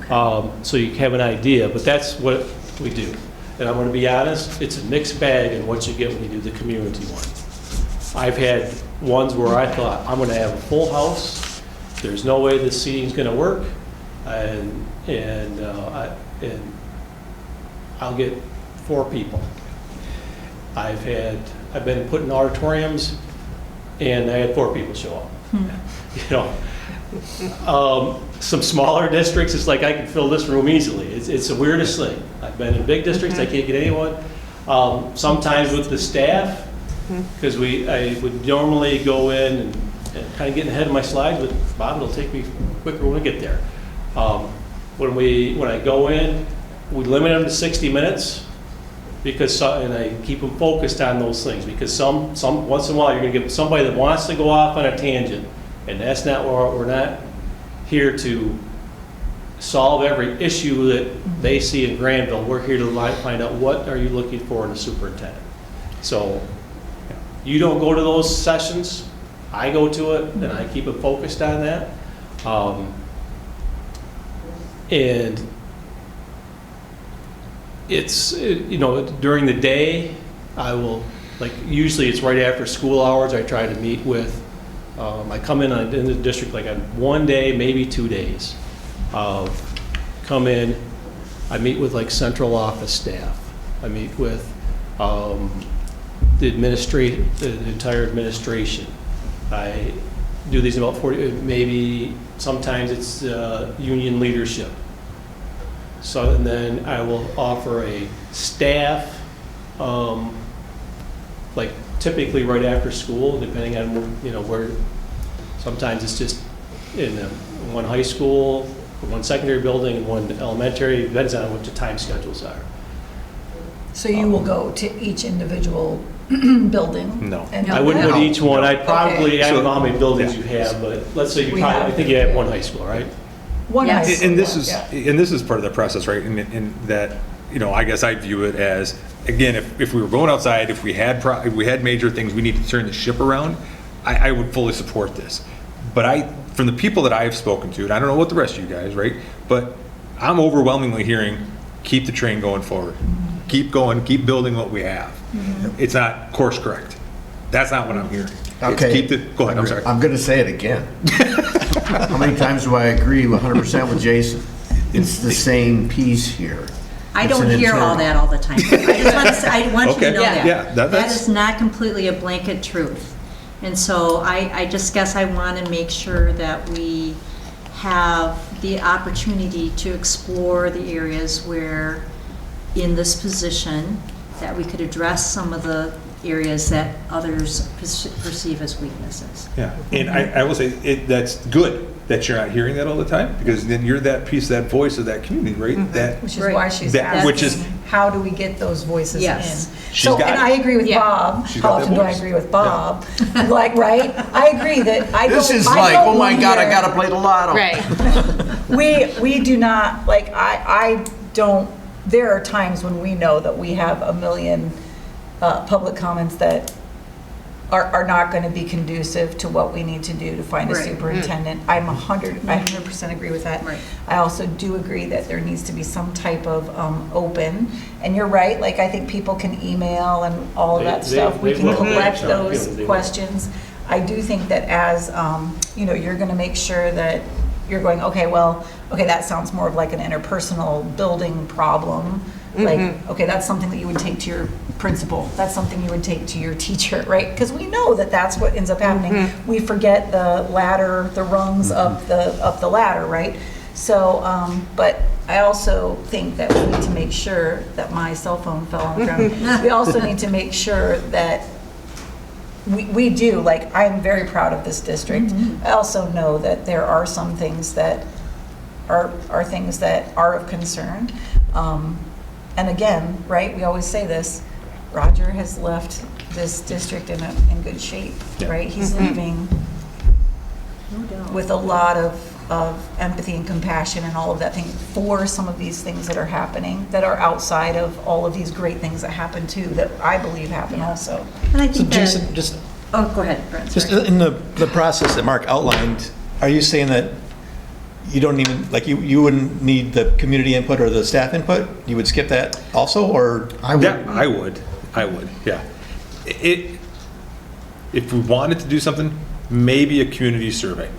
[SPEAKER 6] so you have an idea, but that's what we do. And I'm going to be honest, it's a mixed bag in what you get when you do the community one. I've had ones where I thought, I'm going to have a full house, there's no way this seating's going to work, and I'll get 4 people. I've been put in auditoriums, and I had 4 people show up. You know, some smaller districts, it's like I can fill this room easily. It's the weirdest thing. I've been in big districts, I can't get anyone. Sometimes with the staff, because I would normally go in and kind of get ahead of my slides, but Bob, it'll take me quicker when we get there. When I go in, we limit them to 60 minutes. And I keep them focused on those things, because some once in a while you're going to get somebody that wants to go off on a tangent, and that's not what we're not here to solve every issue that they see in Grandville. We're here to find out, what are you looking for in a superintendent. So you don't go to those sessions, I go to it, and I keep it focused on that. And it's, you know, during the day, I will, like, usually it's right after school hours, I try to meet with, I come in the district like on 1 day, maybe 2 days. Come in, I meet with like central office staff. I meet with the entire administration. I do these about 40, maybe sometimes it's union leadership. So, and then I will offer a staff, like typically right after school, depending on, you know, where, sometimes it's just in one high school, one secondary building, and one elementary, depends on what the time schedules are.
[SPEAKER 5] So you will go to each individual building?
[SPEAKER 1] No.
[SPEAKER 5] and-
[SPEAKER 6] I wouldn't go to each one, I'd probably, I don't know how many buildings
[SPEAKER 1] Yeah.
[SPEAKER 6] you have, but let's say
[SPEAKER 5] We
[SPEAKER 6] I
[SPEAKER 5] have-
[SPEAKER 6] think you have one high school, right?
[SPEAKER 5] One high
[SPEAKER 3] Yes.
[SPEAKER 5] school,
[SPEAKER 1] And this is,
[SPEAKER 5] yeah.
[SPEAKER 1] and this is part of the process, right? In that, you know, I guess I view it as, again, if we were going outside, if we had major things we need to turn the ship around, I would fully support this. But from the people that I have spoken to, and I don't know what the rest of you guys, right? But I'm overwhelmingly hearing, keep the train going forward. Keep going, keep building what we have. It's not course correct. That's not what I'm hearing. It's
[SPEAKER 4] Okay.
[SPEAKER 1] go ahead, I'm sorry.
[SPEAKER 4] I'm going to say it again. How many times do I agree 100% with Jason? It's the same piece here.
[SPEAKER 3] I
[SPEAKER 4] It's
[SPEAKER 3] don't
[SPEAKER 4] an
[SPEAKER 3] hear all
[SPEAKER 4] internal.
[SPEAKER 3] that all the time. I want you
[SPEAKER 1] Okay.
[SPEAKER 3] to know that.
[SPEAKER 1] Yeah,
[SPEAKER 3] That
[SPEAKER 1] that's-
[SPEAKER 3] is not completely a blanket truth. And so I just guess I want to make sure that we have the opportunity to explore the areas where, in this position, that we could address some of the areas that others perceive as weaknesses.
[SPEAKER 1] Yeah, and I will say, that's good that you're not hearing that all the time, because then you're that piece, that voice of that community, right? That,
[SPEAKER 5] Which is
[SPEAKER 3] Right.
[SPEAKER 5] why she's
[SPEAKER 1] That- which is-
[SPEAKER 5] asking, how do we get those voices in?
[SPEAKER 3] Yes.
[SPEAKER 1] She's
[SPEAKER 5] So,
[SPEAKER 1] got
[SPEAKER 5] and
[SPEAKER 1] it.
[SPEAKER 5] I agree with
[SPEAKER 9] Yeah.
[SPEAKER 5] Bob.
[SPEAKER 1] She's
[SPEAKER 5] How
[SPEAKER 1] got that
[SPEAKER 5] often do I
[SPEAKER 1] voice.
[SPEAKER 5] agree with Bob? Like, right? I agree that I don't.
[SPEAKER 4] This is
[SPEAKER 5] I
[SPEAKER 4] like,
[SPEAKER 5] don't
[SPEAKER 4] oh my
[SPEAKER 5] want
[SPEAKER 4] God, I
[SPEAKER 5] here-
[SPEAKER 4] got to play the lotto.
[SPEAKER 9] Right.
[SPEAKER 5] We do not, like, I don't, there are times when we know that we have a million public comments that are not going to be conducive to what we need to do to find a
[SPEAKER 3] Right.
[SPEAKER 5] superintendent. I 100% agree with that.
[SPEAKER 3] Right.
[SPEAKER 5] I also do agree that there needs to be some type of open, and you're right, like, I think people can email and all of that
[SPEAKER 6] They
[SPEAKER 5] stuff. We can
[SPEAKER 6] will.
[SPEAKER 5] collect
[SPEAKER 6] Sure.
[SPEAKER 5] those
[SPEAKER 6] They will.
[SPEAKER 5] questions. I do think that as, you know, you're going to make sure that you're going, okay, that sounds more of like an interpersonal building problem Like, okay, that's something that you would take to your principal. That's something you would take to your teacher, right? Because we know that that's what ends up happening. We forget the ladder, the rungs up the ladder, right? So, but I also think that we need to make sure that my cell phone fell on the ground. We also need to make sure that we do, like, I'm very proud of this district. I also know that there are some things that are things that are of concern. And again, right, we always say this, Roger has left this district in good shape, right? He's leaving with a lot of empathy and compassion and all of that thing for some of these things that are happening, that are outside of all of these great things that happen too, that I believe happen also.
[SPEAKER 3] And I
[SPEAKER 7] So
[SPEAKER 3] think that,
[SPEAKER 7] Jason, just
[SPEAKER 3] oh, go ahead, Brent.
[SPEAKER 7] Just
[SPEAKER 3] sorry.
[SPEAKER 7] in the process that Mark outlined, are you saying that you don't even, like, you wouldn't need the community input or the staff input? You would skip that also, or?
[SPEAKER 1] I would, yeah. If we wanted to do something, maybe a community survey.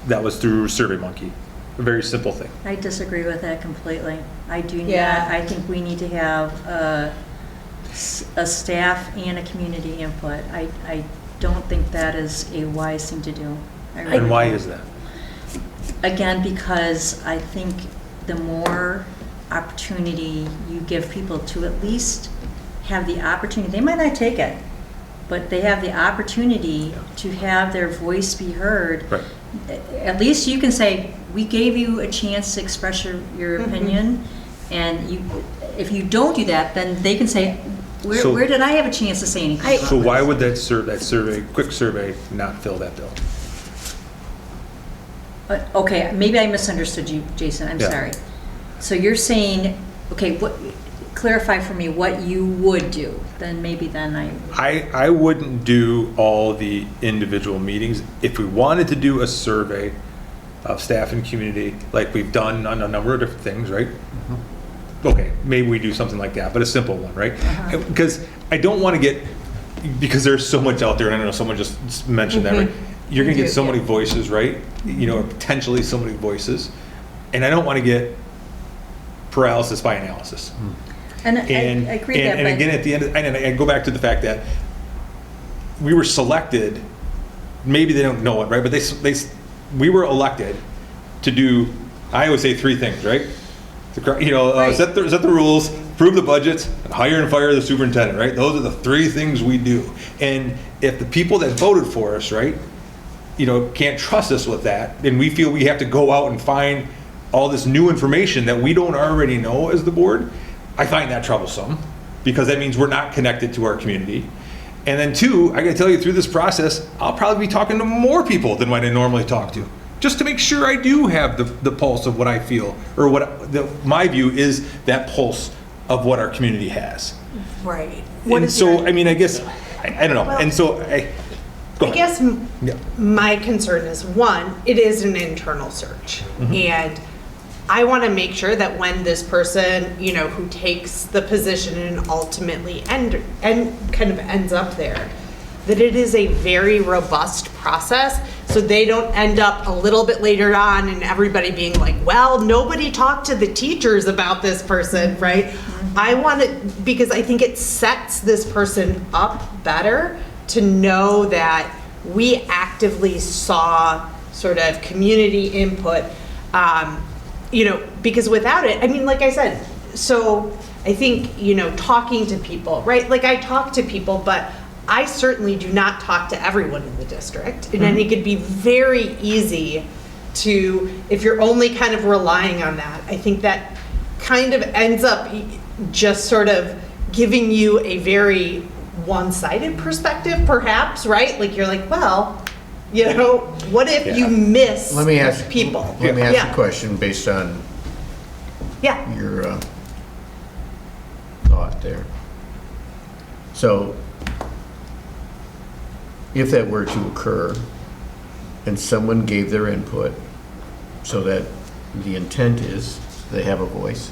[SPEAKER 1] That was through SurveyMonkey, a very simple thing.
[SPEAKER 3] I disagree with that completely. I do not,
[SPEAKER 5] Yeah.
[SPEAKER 3] I think we need to have a staff and a community input. I don't think that is a wise thing to do. I really
[SPEAKER 1] And why
[SPEAKER 3] don't.
[SPEAKER 1] is that?
[SPEAKER 3] Again, because I think the more opportunity you give people to at least have the opportunity, they might not take it, but they have the opportunity to have their voice be heard.
[SPEAKER 1] Right.
[SPEAKER 3] At least you can say, we gave you a chance to express your opinion, and if you don't do that, then they can say,
[SPEAKER 1] So-
[SPEAKER 3] where did I have a chance to say anything about
[SPEAKER 1] So why
[SPEAKER 3] this?"
[SPEAKER 1] would that survey, quick survey, not fill that bill?
[SPEAKER 3] Okay, maybe I misunderstood you, Jason, I'm
[SPEAKER 1] Yeah.
[SPEAKER 3] sorry. So you're saying, okay, clarify for me what you would do, then maybe then
[SPEAKER 1] I wouldn't do all the individual meetings. If we wanted to do a survey of staff and community, like we've done on a number of different things, right? Okay, maybe we do something like that, but a simple one, right? Because I don't want to get, because there's so much out there, and I know someone just mentioned that, right? You're going to get so many voices, right? You know, potentially so many voices. And I don't want to get paralysis by analysis.
[SPEAKER 3] And
[SPEAKER 1] And,
[SPEAKER 3] I agree with that,
[SPEAKER 1] and
[SPEAKER 3] but
[SPEAKER 1] again, at the end, and I go back to the fact that we were selected, maybe they don't know it, right? But we were elected to do, I always say 3 things, right?
[SPEAKER 3] Right.
[SPEAKER 1] Set the rules, approve the budgets, and hire and fire the superintendent, right? Those are the 3 things we do. And if the people that voted for us, right, can't trust us with that, and we feel we have to go out and find all this new information that we don't already know as the board, I find that troublesome, because that means we're not connected to our community. And then 2, I gotta tell you, through this process, I'll probably be talking to more people than what I normally talk to, just to make sure I do have the pulse of what I feel, or my view is that pulse of what our community has.
[SPEAKER 5] Right.
[SPEAKER 1] And so, I mean, I guess, I don't know, and so, go
[SPEAKER 9] I
[SPEAKER 1] ahead.
[SPEAKER 9] guess
[SPEAKER 1] Yeah.
[SPEAKER 9] my concern is, one, it is an internal search. And I want to make sure that when this person, who takes the position and ultimately and kind of ends up there, that it is a very robust process, so they don't end up a little bit later on and everybody being like, well, nobody talked to the teachers about this person, right? I want to, because I think it sets this person up better to know that we actively saw sort of community input, because without it, I mean, like I said, so I think, talking to people, right? Like, I talk to people, but I certainly do not talk to everyone in the district. And then it could be very easy to, if you're only kind of relying on that, I think that kind of ends up just sort of giving you a very one-sided perspective, perhaps, right? Like, you're like, well, what if you miss
[SPEAKER 4] Let me ask
[SPEAKER 9] people?
[SPEAKER 4] Let me ask
[SPEAKER 9] Yeah.
[SPEAKER 4] a question based on
[SPEAKER 9] Yeah.
[SPEAKER 4] your thought there. So, if that were to occur, and someone gave their input, so that the intent is they have a voice,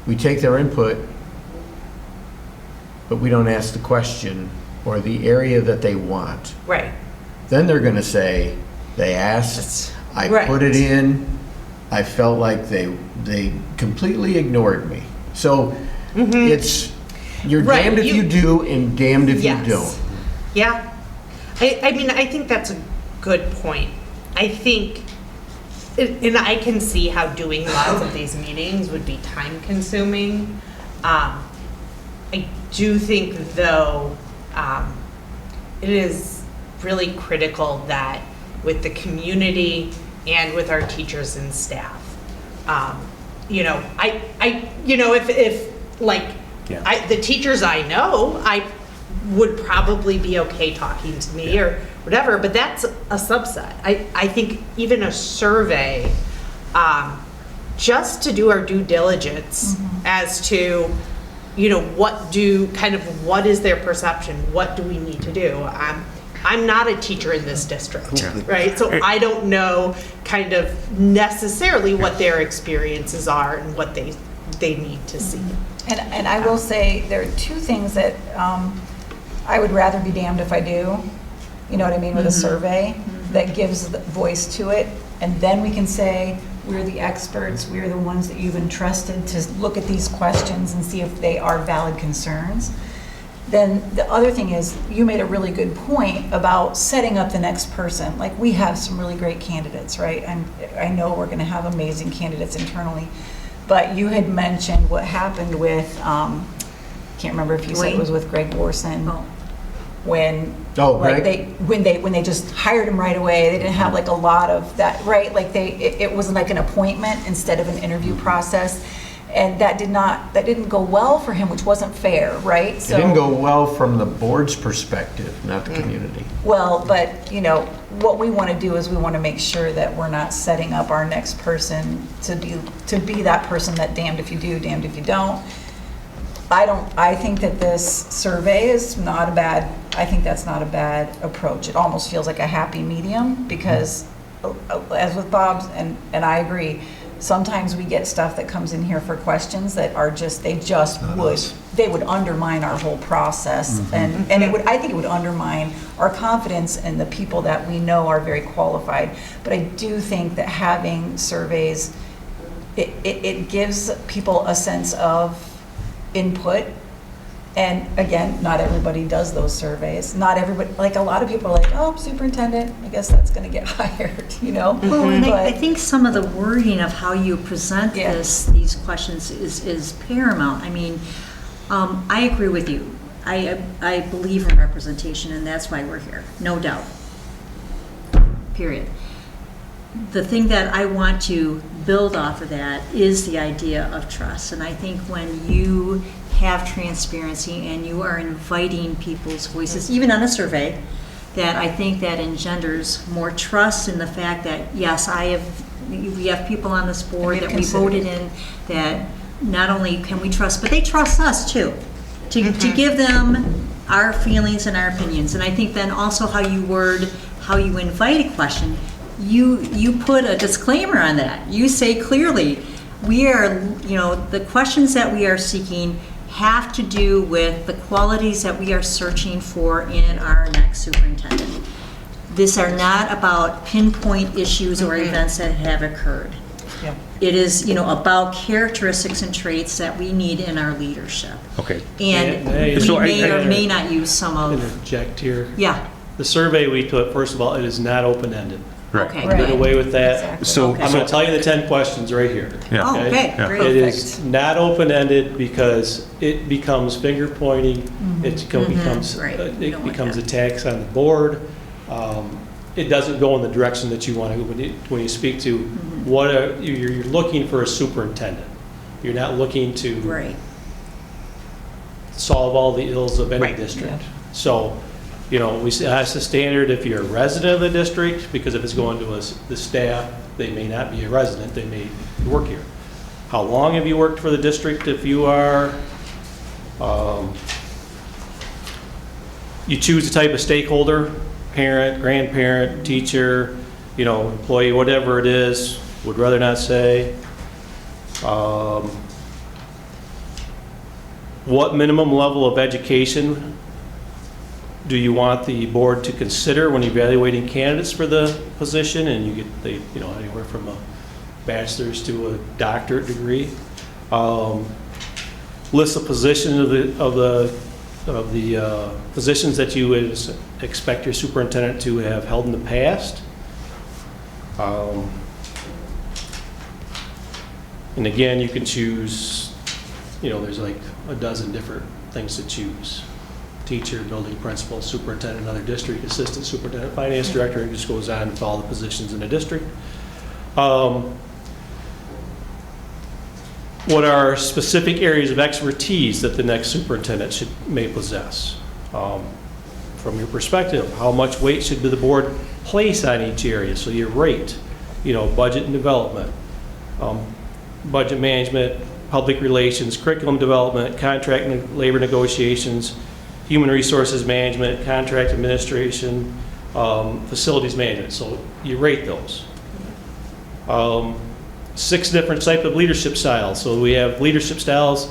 [SPEAKER 4] we take their input, but we don't ask the question or the area that they want.
[SPEAKER 9] Right.
[SPEAKER 4] Then they're going to say, they asked, I
[SPEAKER 9] Right.
[SPEAKER 4] put it in, I felt like they completely ignored me. So it's, you're
[SPEAKER 9] Right,
[SPEAKER 4] damned if you do and damned if you
[SPEAKER 9] Yes.
[SPEAKER 4] don't.
[SPEAKER 9] Yeah. I mean, I think that's a good point. I think, and I can see how doing lots of these meetings would be time consuming. I do think though, it is really critical that with the community and with our teachers and staff, you know, if like,
[SPEAKER 1] Yeah.
[SPEAKER 9] the teachers I know, I would probably be okay talking to me or whatever, but that's a subset. I think even a survey, just to do our due diligence as to, you know, what is their perception? What do we need to do? I'm not a teacher in this district, right? So I don't know kind of necessarily what their experiences are and what they need to see.
[SPEAKER 5] And I will say, there are two things that I would rather be damned if I do, you know what I mean, with a survey that gives the voice to it, and then we can say, we're the experts, we're the ones that you've entrusted to look at these questions and see if they are valid concerns. Then the other thing is, you made a really good point about setting up the next person. Like, we have some really great candidates, right? And I know we're gonna have amazing candidates internally. But you had mentioned what happened with, can't remember if you said it was with Greg Warson. When, like,
[SPEAKER 4] Greg?
[SPEAKER 5] when they just hired him right away, they didn't have like a lot of that, right? Like it was like an appointment instead of an interview process. And that didn't go well for him, which wasn't fair, right?
[SPEAKER 4] It didn't go well from the board's perspective, not the community.
[SPEAKER 5] Well, but, you know, what we want to do is we want to make sure that we're not setting up our next person to be that person that damned if you do, damned if you don't. I think that this survey is not a bad, I think that's not a bad approach. It almost feels like a happy medium because, as with Bob's, and I agree, sometimes we get stuff that comes in here for questions that are just, they would undermine our whole process. And I think it would undermine our confidence in the people that we know are very qualified. But I do think that having surveys, it gives people a sense of input. And again, not everybody does those surveys. Not everybody, like a lot of people are like, oh, superintendent, I guess that's gonna get hired, you know?
[SPEAKER 3] Well, and I
[SPEAKER 5] But-
[SPEAKER 3] think some of the wording of how you present
[SPEAKER 5] Yeah.
[SPEAKER 3] these questions is paramount. I mean, I agree with you. I believe in representation, and that's why we're here, no doubt. Period. The thing that I want to build off of that is the idea of trust. And I think when you have transparency and you are inviting people's voices, even on a survey, that I think that engenders more trust in the fact that, yes, we have people on this board that we voted in that not only can we trust, but they trust us too, to give them our feelings and our opinions. And I think then also how you invite a question, you put a disclaimer on that. You say clearly, we are, the questions that we are seeking have to do with the qualities that we are searching for in our next superintendent. These are not about pinpoint issues or events that have occurred.
[SPEAKER 5] Yeah.
[SPEAKER 3] It is, about characteristics and traits that we need in our leadership.
[SPEAKER 1] Okay.
[SPEAKER 3] And
[SPEAKER 6] May-
[SPEAKER 3] we
[SPEAKER 1] So
[SPEAKER 3] may or
[SPEAKER 6] I-
[SPEAKER 3] may not use some of,
[SPEAKER 6] Interject here.
[SPEAKER 3] yeah,
[SPEAKER 6] The survey we took, first of all, it is not open-ended.
[SPEAKER 1] Right.
[SPEAKER 3] okay.
[SPEAKER 5] Right.
[SPEAKER 6] Did away with that.
[SPEAKER 5] Exactly.
[SPEAKER 1] So,
[SPEAKER 6] I'm going to tell you the 10 questions right here.
[SPEAKER 1] Yeah.
[SPEAKER 3] Oh, okay,
[SPEAKER 1] Yeah.
[SPEAKER 3] great.
[SPEAKER 6] It is not open-ended because it becomes finger pointing, it becomes,
[SPEAKER 3] Right. We don't
[SPEAKER 6] it
[SPEAKER 3] want
[SPEAKER 6] becomes
[SPEAKER 3] that.
[SPEAKER 6] attacks on the board. It doesn't go in the direction that you want to, when you speak to, you're looking for a superintendent. You're not looking to
[SPEAKER 3] Right.
[SPEAKER 6] solve all the ills of any
[SPEAKER 9] Right.
[SPEAKER 6] district. So, we say that's the standard if you're a resident of the district, because if it's going to the staff, they may not be a resident, they may work here. How long have you worked for the district? If you are, you choose the type of stakeholder, parent, grandparent, teacher, employee, whatever it is, would rather not say. What minimum level of education do you want the board to consider when evaluating candidates for the position? And you get anywhere from a bachelor's to a doctorate degree. List of positions of the positions that you would expect your superintendent to have held in the past. And again, you can choose, there's like a dozen different things to choose. Teacher, building principal, superintendent, another district, assistant superintendent, finance director, and it just goes on with all the positions in the district. What are specific areas of expertise that the next superintendent may possess? From your perspective, how much weight should the board place on each area? So your rate, budget and development, budget management, public relations, curriculum development, contract and labor negotiations, human resources management, contract administration, facilities management. So you rate those. 6 different types of leadership styles. So we have leadership styles.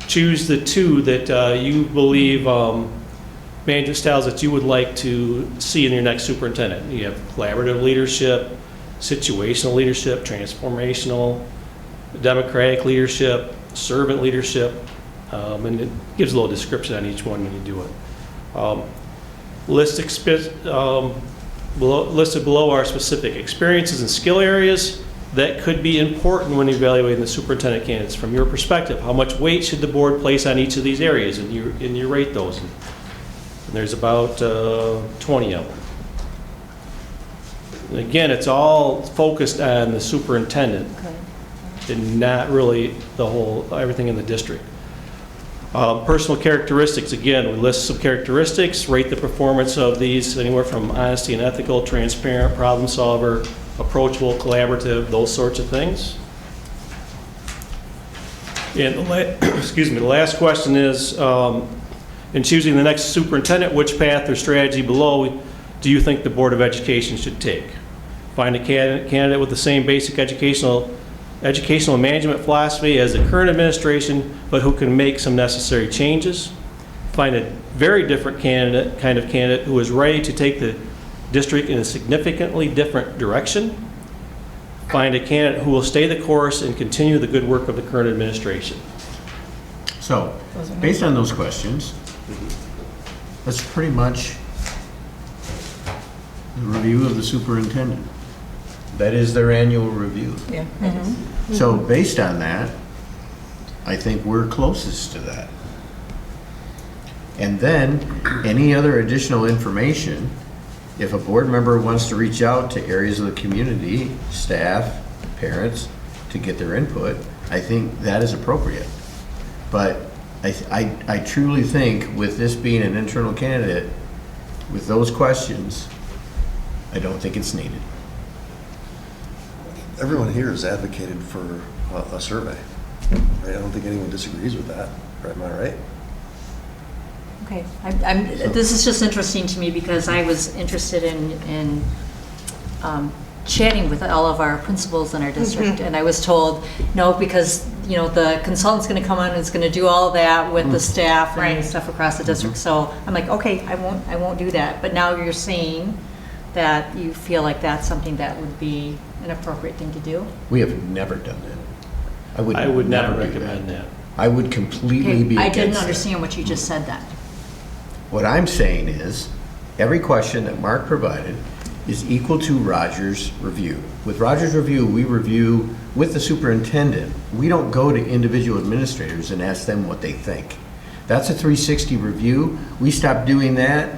[SPEAKER 6] Choose the 2 that you believe management styles that you would like to see in your next superintendent. You have collaborative leadership, situational leadership, transformational, democratic leadership, servant leadership, and it gives a little description on each one when you do it. Listed below are specific experiences and skill areas that could be important when evaluating the superintendent candidates. From your perspective, how much weight should the board place on each of these areas, and you rate those? And there's about 20 of them. And again, it's all focused on the superintendent and not really everything in the district. Personal characteristics, again, we list some characteristics, rate the performance of these anywhere from honesty and ethical, transparent, problem solver, approachable, collaborative, those sorts of things. And the last question is, in choosing the next superintendent, which path or strategy below do you think the Board of Education should take? Find a candidate with the same basic educational and management philosophy as the current administration, but who can make some necessary changes. Find a very different kind of candidate who is ready to take the district in a significantly different direction. Find a candidate who will stay the course and continue the good work of the current administration.
[SPEAKER 4] So, based on those questions, that's pretty much the review of the superintendent. That is their annual review.
[SPEAKER 5] Yeah.
[SPEAKER 4] So based on that, I think we're closest to that. And then, any other additional information, if a board member wants to reach out to areas of the community, staff, parents, to get their input, I think that is appropriate. But I truly think with this being an internal candidate, with those questions, I don't think it's needed.
[SPEAKER 8] Everyone here has advocated for a survey. Right? I don't think anyone disagrees with that. Right? Am I right?
[SPEAKER 3] Okay, this is just interesting to me because I was interested in chatting with all of our principals in our district, and I was told, no, because, the consultant's gonna come on and is gonna do all that with the staff and stuff across the district, so I'm like, okay, I won't do that, but now you're saying that you feel like that's something that would be an appropriate thing to do?
[SPEAKER 4] We have never done that.
[SPEAKER 6] I would
[SPEAKER 4] never
[SPEAKER 6] not
[SPEAKER 4] do
[SPEAKER 6] recommend that.
[SPEAKER 4] I would completely be
[SPEAKER 3] I
[SPEAKER 4] against
[SPEAKER 3] didn't
[SPEAKER 4] that.
[SPEAKER 3] understand what you just said then.
[SPEAKER 4] What I'm saying is, every question that Mark provided is equal to Roger's review. With Roger's review, we review with the superintendent. We don't go to individual administrators and ask them what they think. That's a 360 review. We stopped doing that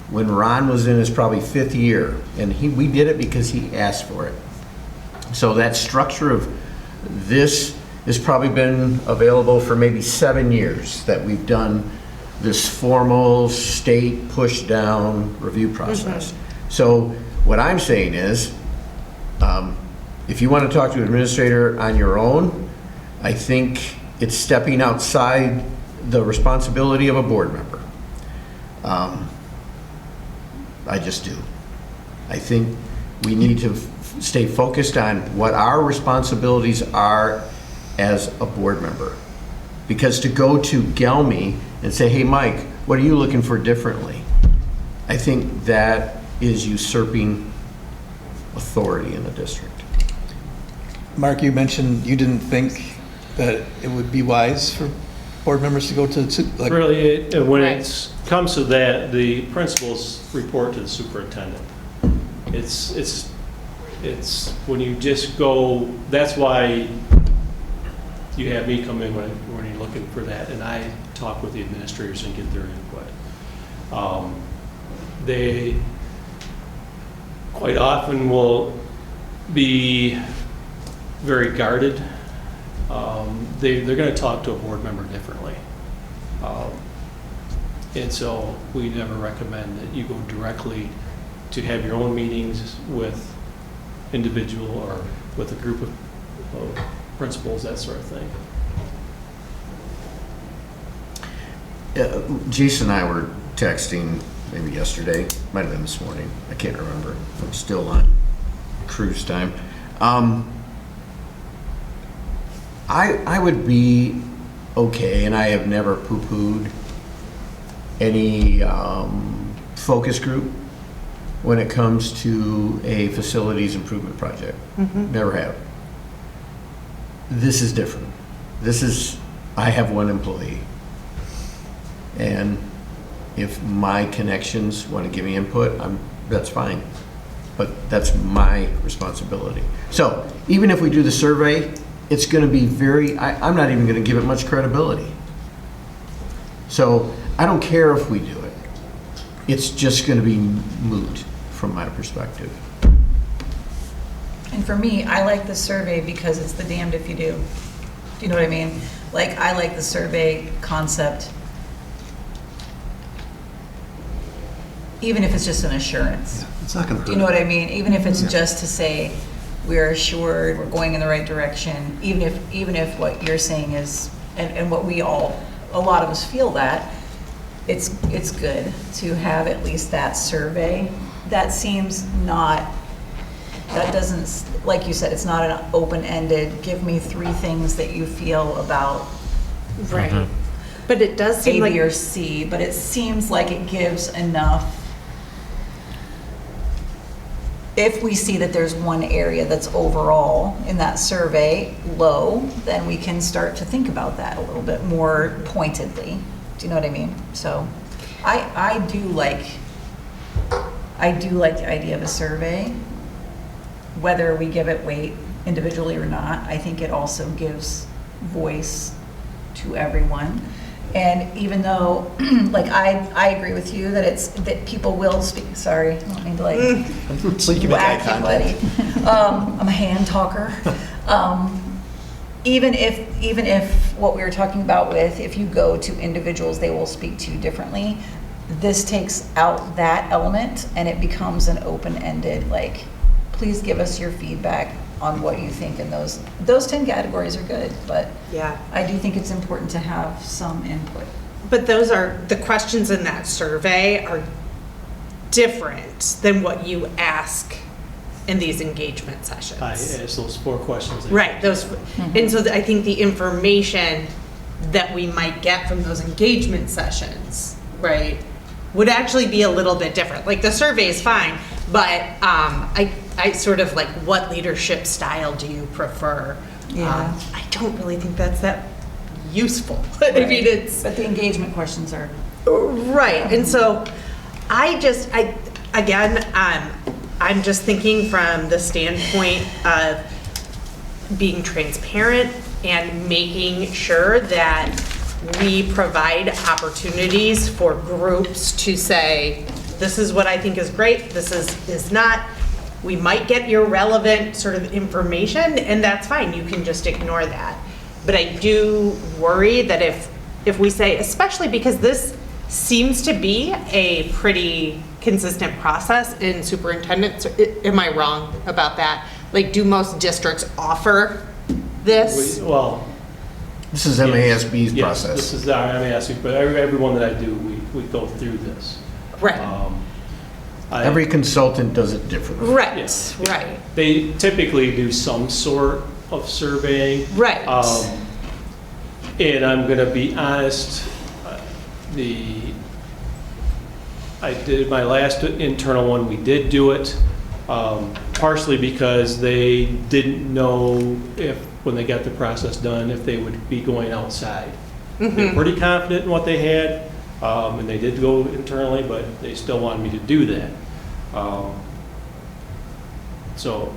[SPEAKER 4] when Ron was in his probably 5th year, and we did it because he asked for it. So that structure of this has probably been available for maybe 7 years that we've done this formal state push-down review process. So what I'm saying is, if you want to talk to an administrator on your own, I think it's stepping outside the responsibility of a board member. I just do. I think we need to stay focused on what our responsibilities are as a board member. Because to go to Gelmy and say, hey, Mike, what are you looking for differently? I think that is usurping authority in the district.
[SPEAKER 7] Mark, you mentioned you didn't think that it would be wise for board members to go to, like,
[SPEAKER 6] Really, when
[SPEAKER 9] Right.
[SPEAKER 6] it comes to that, the principals report to the superintendent. It's when you just go, that's why you have me come in when you're looking for that, and I talk with the administrators and get their input. They quite often will be very guarded. They're going to talk to a board member differently. And so we never recommend that you go directly to have your own meetings with individual or with a group of principals, that sort of thing.
[SPEAKER 4] Jason and I were texting maybe yesterday, might have been this morning, I can't remember. I'm still on cruise time. I would be okay, and I have never poo-pooed any focus group when it comes to a facilities improvement project. Never have. This is different. I have one employee. And if my connections want to give me input, that's fine. But that's my responsibility. So even if we do the survey, it's going to be I'm not even going to give it much credibility. So I don't care if we do it. It's just going to be moot from my perspective.
[SPEAKER 5] And for me, I like the survey because it's the damned if you do. Do you know what I mean? Like, I like the survey concept, even if it's just an assurance.
[SPEAKER 8] It's not gonna hurt.
[SPEAKER 5] Do you know what I mean? Even if it's just to say, we're assured, we're going in the right direction, even if what you're saying is, and what a lot of us feel that, it's good to have at least that survey. That doesn't, like you said, it's not an open-ended, give me 3 things that you feel about
[SPEAKER 9] Right. But it does
[SPEAKER 5] A,
[SPEAKER 9] seem like.
[SPEAKER 5] B, or C, but it seems like it gives enough. If we see that there's one area that's overall in that survey low, then we can start to think about that a little bit more pointedly. Do you know what I mean? So I do like the idea of a survey, whether we give it weight individually or not. I think it also gives voice to everyone. And even though, like, I agree with you that people will speak, sorry, I don't mean to like
[SPEAKER 7] so you can make eye
[SPEAKER 5] whack you,
[SPEAKER 7] contact.
[SPEAKER 5] buddy. I'm a hand talker. Even if what we were talking about with, if you go to individuals, they will speak to you differently. This takes out that element and it becomes an open-ended, like, please give us your feedback on what you think, and those 10 categories are good, but
[SPEAKER 9] Yeah.
[SPEAKER 5] I do think it's important to have some input.
[SPEAKER 9] But those are, the questions in that survey are different than what you ask in these engagement sessions.
[SPEAKER 6] I asked those 4 questions.
[SPEAKER 9] Right, those, and so I think the information that we might get from those engagement sessions, right, would actually be a little bit different. Like, the survey is fine, but I sort of like, what leadership style do you prefer?
[SPEAKER 5] Yeah.
[SPEAKER 9] I don't really think that's that useful. I mean, it's.
[SPEAKER 5] But the engagement questions are.
[SPEAKER 9] Right, and so I'm just thinking from the standpoint of being transparent and making sure that we provide opportunities for groups to say, this is what I think is great, this is not. We might get irrelevant sort of information, and that's fine, you can just ignore that. But I do worry that if we say, especially because this seems to be a pretty consistent process in superintendents, am I wrong about that? Like, do most districts offer this?
[SPEAKER 6] Well,
[SPEAKER 4] This is MASB's
[SPEAKER 6] yes,
[SPEAKER 4] process.
[SPEAKER 6] this is our MASB, but everyone that I do, we go through this.
[SPEAKER 9] Right,
[SPEAKER 4] Every consultant does it differently.
[SPEAKER 9] right,
[SPEAKER 6] Yes.
[SPEAKER 9] right,
[SPEAKER 6] They typically do some sort of surveying.
[SPEAKER 9] right.
[SPEAKER 6] And I'm going to be honest, I did my last internal one, we did do it. partially because they didn't know if, when they got the process done, if they would be going outside. They're pretty confident in what they had, and they did go internally, but they still wanted me to do that. So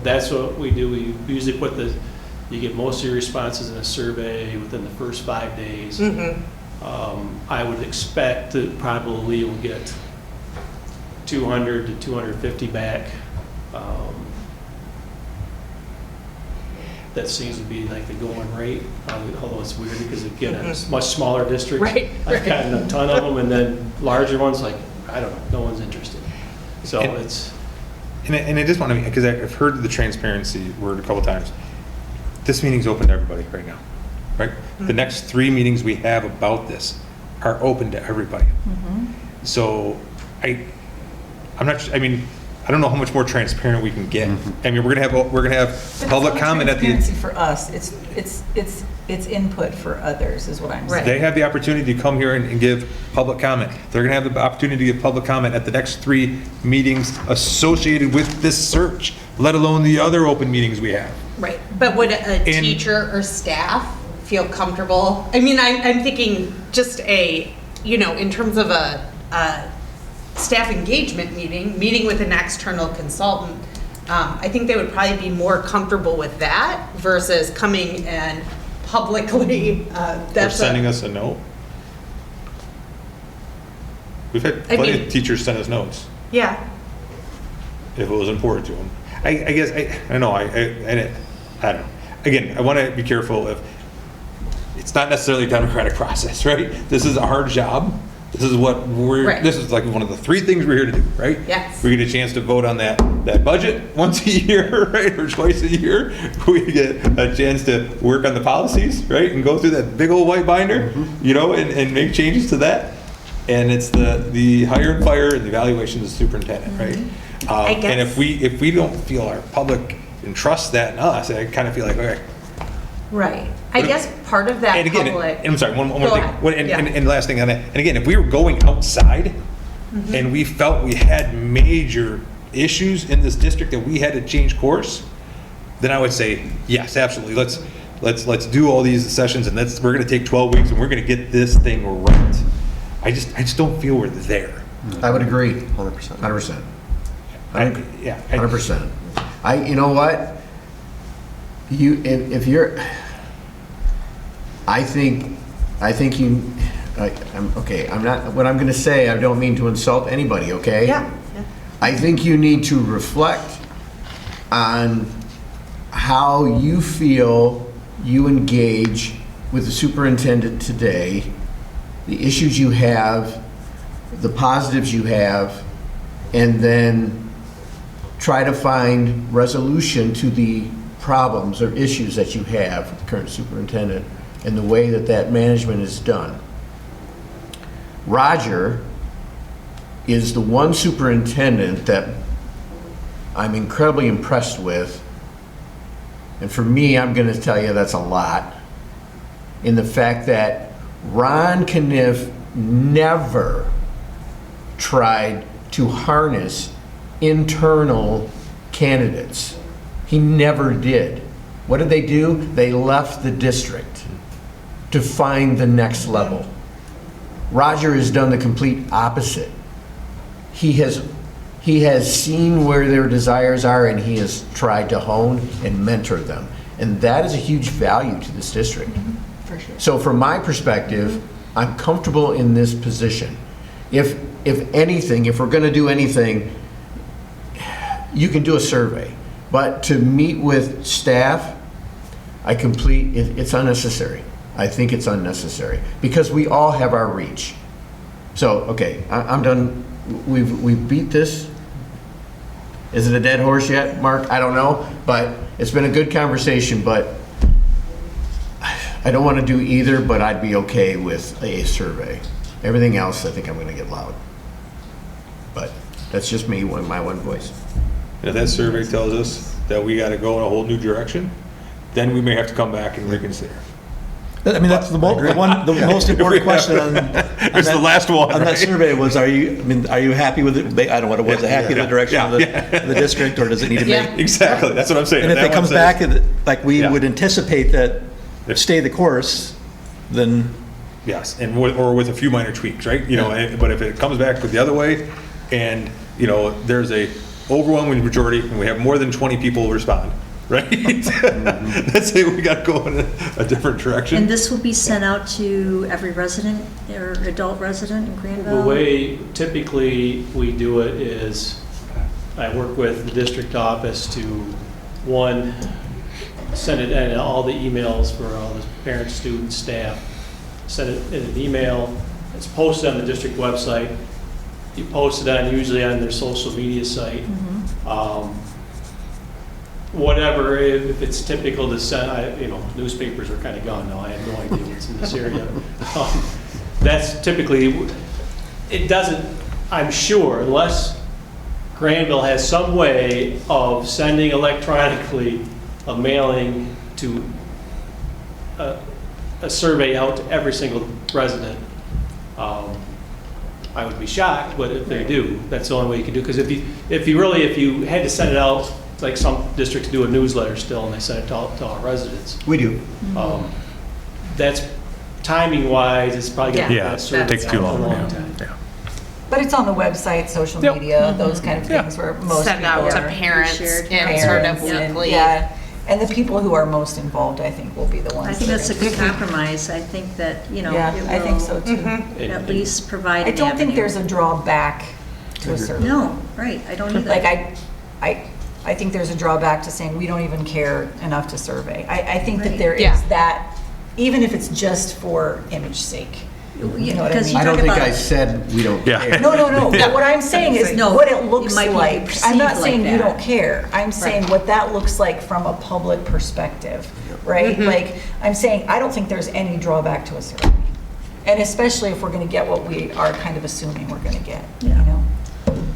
[SPEAKER 6] that's what we do. We usually put you get most of your responses in a survey within the first 5 days. I would expect that probably we'll get 200 to 250 back. That seems to be like the going rate, although it's weird because again, it's much smaller districts.
[SPEAKER 9] Right,
[SPEAKER 6] I've gotten a ton of them, and then larger ones, like, I don't know, no one's interested. So
[SPEAKER 1] And-
[SPEAKER 6] it's,
[SPEAKER 1] And I just want to, because I've heard the transparency word a couple times. This meeting's open to everybody right now, right? The next 3 meetings we have about this are open to everybody. So I'm not, I mean, I don't know how much more transparent we can get. I mean, we're gonna have
[SPEAKER 5] But
[SPEAKER 1] public
[SPEAKER 5] it's not
[SPEAKER 1] comment at the.
[SPEAKER 5] transparency for us, it's input for others, is what I'm saying.
[SPEAKER 1] They have the opportunity to come here and give public comment. They're going to have the opportunity to give public comment at the next 3 meetings associated with this search, let alone the other open meetings we have.
[SPEAKER 9] Right, but would a teacher or staff feel comfortable? I mean, I'm thinking just in terms of a staff engagement meeting with an external consultant, I think they would probably be more comfortable with that versus coming and publicly,
[SPEAKER 1] Or sending us a note. We've had plenty of teachers send us notes
[SPEAKER 9] Yeah,
[SPEAKER 1] if it was important to them. I guess, I don't know, I don't know. Again, I want to be careful if, it's not necessarily a democratic process, right? This is a hard job. This is what
[SPEAKER 9] Right.
[SPEAKER 1] this is like one of the 3 things we're here to do, right?
[SPEAKER 9] Yes.
[SPEAKER 1] We get a chance to vote on that budget once a year, right, or twice a year. We get a chance to work on the policies, right, and go through that big old white binder, and make changes to that. And it's the hire and fire and the evaluation of the superintendent, right?
[SPEAKER 9] I guess-
[SPEAKER 1] And if we don't feel our public entrusts that in us, I kind of feel like, okay.
[SPEAKER 9] right. I guess part of that
[SPEAKER 1] And again,
[SPEAKER 9] public.
[SPEAKER 1] and I'm sorry, one more
[SPEAKER 9] Go
[SPEAKER 1] thing.
[SPEAKER 9] ahead.
[SPEAKER 1] And last thing on that. And again, if we were going outside and we felt we had major issues in this district that we had to change course, then I would say, yes, absolutely. Let's do all these sessions, and we're going to take 12 weeks and we're going to get this thing right. I just don't feel we're there.
[SPEAKER 4] I would agree.
[SPEAKER 8] 100%.
[SPEAKER 4] 100%.
[SPEAKER 1] Yeah.
[SPEAKER 4] 100%. You know what? If you're, I think you, I'm not, what I'm going to say, I don't mean to insult anybody, okay?
[SPEAKER 9] Yeah.
[SPEAKER 4] I think you need to reflect on how you feel you engage with the superintendent today, the issues you have, the positives you have, and then try to find resolution to the problems or issues that you have with the current superintendent and the way that management is done. Roger is the one superintendent that I'm incredibly impressed with. And for me, I'm going to tell you that's a lot. In the fact that Ron Kniff never tried to harness internal candidates. He never did. What did they do? They left the district to find the next level. Roger has done the complete opposite. He has seen where their desires are, and he has tried to hone and mentor them. And that is a huge value to this district.
[SPEAKER 3] For sure.
[SPEAKER 4] So from my perspective, I'm comfortable in this position. If anything, if we're going to do anything, you can do a survey. But to meet with staff, it's unnecessary. I think it's unnecessary because we all have our reach. So, okay, I'm done. We've beat this. Is it a dead horse yet, Mark? I don't know, but it's been a good conversation, but I don't want to do either, but I'd be okay with a survey. Everything else, I think I'm going to get loud. But that's just me, my one voice.
[SPEAKER 1] If that survey tells us that we got to go in a whole new direction, then we may have to come back and reconsider.
[SPEAKER 7] I mean, that's the most important question on.
[SPEAKER 1] It was the last one,
[SPEAKER 7] On that
[SPEAKER 1] right?
[SPEAKER 7] survey was, are you happy with it? I don't know what it was, happy with the direction of the district, or does it need to
[SPEAKER 9] Yeah.
[SPEAKER 7] make?
[SPEAKER 1] Exactly, that's what I'm saying.
[SPEAKER 7] And if
[SPEAKER 1] That
[SPEAKER 7] it
[SPEAKER 1] one
[SPEAKER 7] comes
[SPEAKER 1] says-
[SPEAKER 7] back, like we
[SPEAKER 1] Yeah.
[SPEAKER 7] would anticipate that, stay the course, then,
[SPEAKER 1] Yes, and or with a few minor tweaks, right? You know, but if it comes back the other way, and, you know, there's a overwhelming majority, and we have more than 20 people respond, right? Let's say we got to go in a different direction.
[SPEAKER 3] And this will be sent out to every resident or adult resident in Grandville?
[SPEAKER 6] The way typically we do it is, I work with the district office to, one, send it in all the emails for all the parents, students, staff, send it in an email, it's posted on the district website, you post it on, usually on their social media site. Whatever, if it's typical to send, you know, newspapers are kind of gone now, I have no idea what's in this area. That's typically, it doesn't, I'm sure, unless Grandville has some way of sending electronically a mailing to a survey out to every single resident, I would be shocked, but if they do, that's the only way you can do it. Because if you had to send it out, like some districts do a newsletter still, and they send it to all residents.
[SPEAKER 7] we do.
[SPEAKER 6] That's timing wise, it's probably going to
[SPEAKER 1] Yeah, it takes too long. Yeah.
[SPEAKER 5] But it's on the website, social
[SPEAKER 1] Yep.
[SPEAKER 5] media, those kind of things where most
[SPEAKER 9] Send
[SPEAKER 5] people
[SPEAKER 9] out to
[SPEAKER 5] are.
[SPEAKER 9] parents
[SPEAKER 3] shared
[SPEAKER 9] and sort of
[SPEAKER 5] Parents and-
[SPEAKER 9] weekly.
[SPEAKER 5] Yeah, and the people who are most involved, I think, will be the ones.
[SPEAKER 3] I think
[SPEAKER 5] that
[SPEAKER 3] that's a
[SPEAKER 5] are
[SPEAKER 3] good
[SPEAKER 5] interested.
[SPEAKER 3] compromise. I think that, you know,
[SPEAKER 5] Yeah,
[SPEAKER 3] it
[SPEAKER 5] I think so
[SPEAKER 3] will
[SPEAKER 5] too.
[SPEAKER 3] at least provide
[SPEAKER 5] I
[SPEAKER 3] an
[SPEAKER 5] don't think
[SPEAKER 3] avenue.
[SPEAKER 5] there's a drawback to a survey.
[SPEAKER 3] No, right, I don't either.
[SPEAKER 5] Like, I think there's a drawback to saying we don't even care enough to survey. I think that
[SPEAKER 3] Right.
[SPEAKER 5] there is
[SPEAKER 9] Yeah.
[SPEAKER 5] that, even if it's just for image sake. You know what I
[SPEAKER 3] Because
[SPEAKER 5] mean?
[SPEAKER 3] you
[SPEAKER 4] I don't
[SPEAKER 3] talk
[SPEAKER 4] think
[SPEAKER 3] about-
[SPEAKER 4] I said we don't
[SPEAKER 1] Yeah.
[SPEAKER 4] care.
[SPEAKER 5] No, but what I'm saying is
[SPEAKER 3] No,
[SPEAKER 5] what it
[SPEAKER 3] it
[SPEAKER 5] looks
[SPEAKER 3] might be
[SPEAKER 5] like. I'm not
[SPEAKER 3] perceived
[SPEAKER 5] saying
[SPEAKER 3] like
[SPEAKER 5] you
[SPEAKER 3] that.
[SPEAKER 5] don't care. I'm saying what that looks like from a public perspective, right? Like, I'm saying, I don't think there's any drawback to a survey. And especially if we're gonna get what we are kind of assuming we're gonna get, you
[SPEAKER 3] Yeah.
[SPEAKER 5] know?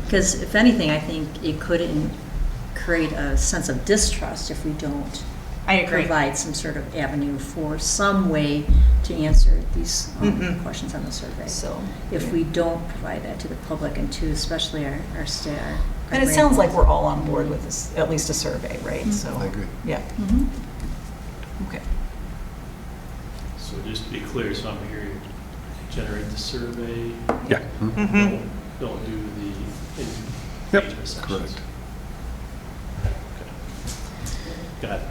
[SPEAKER 3] Because if anything, I think it could create a sense of distrust if we don't
[SPEAKER 9] I agree.
[SPEAKER 3] provide some sort of avenue for some way to answer these questions on the survey.
[SPEAKER 5] So,
[SPEAKER 3] If we don't provide that to the public and to especially our staff.
[SPEAKER 5] and it sounds like we're all on board with this, at least a survey, right? So,
[SPEAKER 8] I agree.
[SPEAKER 5] yeah. Okay.
[SPEAKER 6] So just to be clear, so I'm here to generate the survey.
[SPEAKER 1] Yeah.
[SPEAKER 6] Don't do the
[SPEAKER 1] Yep.
[SPEAKER 6] engagement sections.
[SPEAKER 8] Correct.
[SPEAKER 6] Okay. Got it.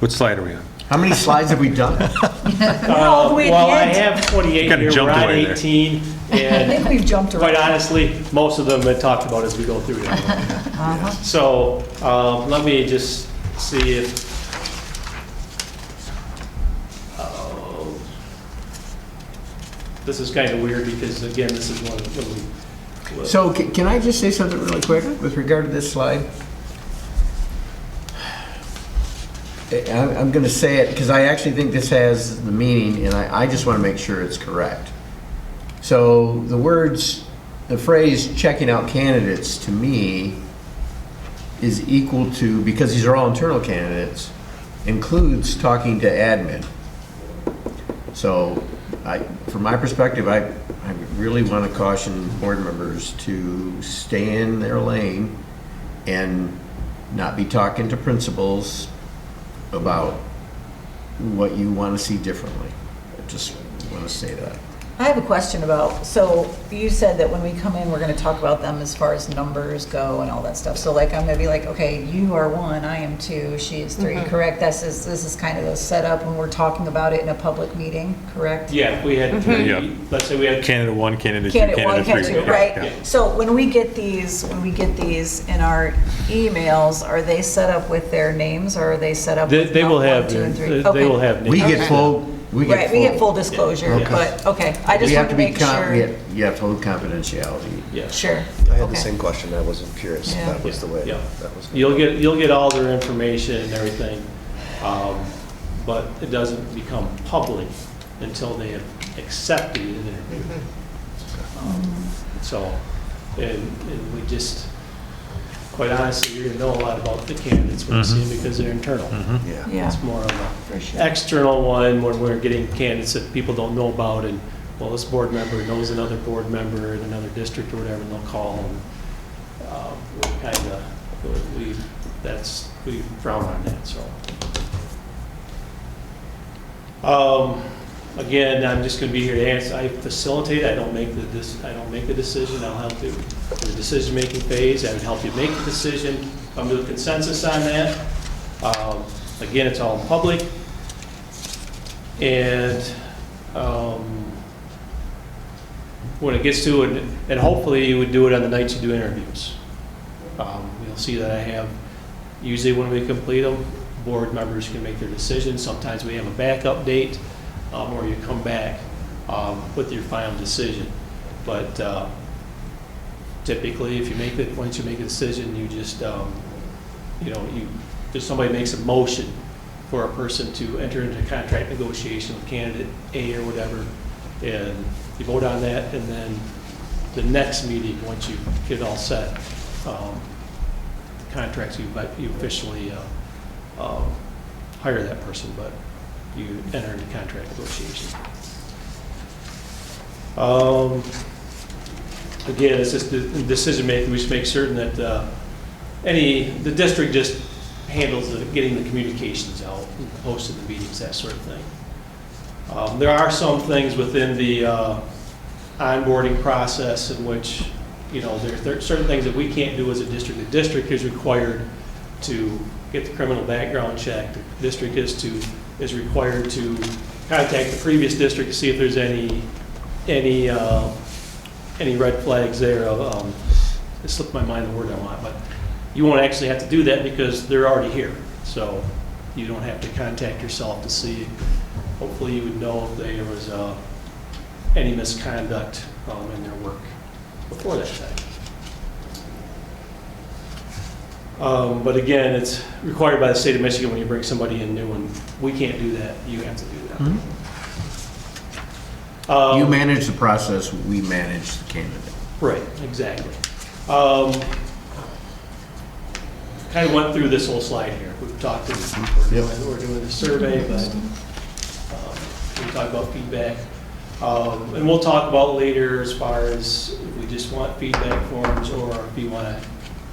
[SPEAKER 1] What slide are we on?
[SPEAKER 4] How many slides have we done?
[SPEAKER 5] all the way at the
[SPEAKER 6] Well, I
[SPEAKER 5] end.
[SPEAKER 6] have 28
[SPEAKER 1] Kinda
[SPEAKER 6] here, we're
[SPEAKER 1] jumped
[SPEAKER 6] on
[SPEAKER 1] away there.
[SPEAKER 6] 18,
[SPEAKER 5] I think
[SPEAKER 6] and
[SPEAKER 5] we've jumped around.
[SPEAKER 6] quite honestly, most of them I talked about as we go through them. So, let me just see if, this is kind of weird because again, this is one when we.
[SPEAKER 4] So can I just say something really quick with regard to this slide? I'm going to say it because I actually think this has the meaning, and I just want to make sure it's correct. So the phrase checking out candidates to me is equal to, because these are all internal candidates, includes talking to admin. So from my perspective, I really want to caution board members to stay in their lane and not be talking to principals about what you want to see differently. I just want to say that.
[SPEAKER 5] I have a question about, so you said that when we come in, we're gonna talk about them as far as numbers go and all that stuff. So like, I'm gonna be like, okay, you are 1, I am 2, she is 3, correct? This is kind of the setup when we're talking about it in a public meeting, correct?
[SPEAKER 6] Yeah, we had,
[SPEAKER 1] Yeah.
[SPEAKER 6] let's say we had
[SPEAKER 1] Candidate 1, candidate 2,
[SPEAKER 5] Candidate 1,
[SPEAKER 1] candidate 3.
[SPEAKER 5] candidate 2,
[SPEAKER 1] Yeah,
[SPEAKER 5] right?
[SPEAKER 1] yeah.
[SPEAKER 5] So when we get these in our emails, are they set up with their names or are they set up with
[SPEAKER 6] They will
[SPEAKER 5] not 1,
[SPEAKER 6] have,
[SPEAKER 5] 2, and 3?
[SPEAKER 6] they will
[SPEAKER 5] Okay.
[SPEAKER 6] have.
[SPEAKER 4] We
[SPEAKER 6] names.
[SPEAKER 4] get full.
[SPEAKER 5] Right, we get full disclosure,
[SPEAKER 6] Okay.
[SPEAKER 5] but, okay, I just
[SPEAKER 4] We have
[SPEAKER 5] want
[SPEAKER 4] to
[SPEAKER 5] to
[SPEAKER 4] be,
[SPEAKER 5] make sure.
[SPEAKER 4] you have to hold confidentiality.
[SPEAKER 6] Yeah.
[SPEAKER 5] Sure.
[SPEAKER 8] I had
[SPEAKER 5] Okay.
[SPEAKER 8] the same question. I wasn't curious if
[SPEAKER 5] Yeah.
[SPEAKER 8] that was the way
[SPEAKER 6] Yeah.
[SPEAKER 8] that was.
[SPEAKER 6] You'll get all their information and everything, but it doesn't become public until they have accepted an interview. So, and we just, quite honestly, you're gonna know a lot about the candidates when you see them because they're internal.
[SPEAKER 8] Yeah.
[SPEAKER 5] Yeah,
[SPEAKER 6] It's more of
[SPEAKER 5] for
[SPEAKER 6] a
[SPEAKER 5] sure.
[SPEAKER 6] external one when we're getting candidates that people don't know about, and, well, this board member knows another board member in another district or whatever, and they'll call, and we frown on that, so. Again, I'm just gonna be here to answer, I facilitate, I don't make the decision, I'll help you with the decision-making phase, I would help you make the decision, come to a consensus on that. Again, it's all in public, and when it gets to it, and hopefully you would do it on the nights you do interviews. You'll see that I have, usually when we complete them, board members can make their decision. Sometimes we have a backup date, or you come back with your final decision. But typically, if you make it, once you make a decision, you just, if somebody makes a motion for a person to enter into contract negotiation with candidate A or whatever, and you vote on that, and then the next meeting, once you get it all set, contracts, you officially hire that person, but you enter into contract negotiation. Again, it's just the decision making. We should make certain that the district just handles getting the communications out, posting the meetings, that sort of thing. There are some things within the onboarding process in which, there are certain things that we can't do as a district. The district is required to get the criminal background check. The district is required to contact the previous district to see if there's any red flags there. It slipped my mind the word I want, but you won't actually have to do that because they're already here. So you don't have to contact yourself to see. Hopefully you would know if there was any misconduct in their work before that time. But again, it's required by the state of Michigan when you bring somebody in new, and we can't do that. You have to do that.
[SPEAKER 4] You manage the process, we manage the candidate.
[SPEAKER 6] Right, exactly. Kind of went through this whole slide here. We've talked to the people. We're doing the survey, but we talk about feedback. And we'll talk about later as far as if we just want feedback forms or if you want to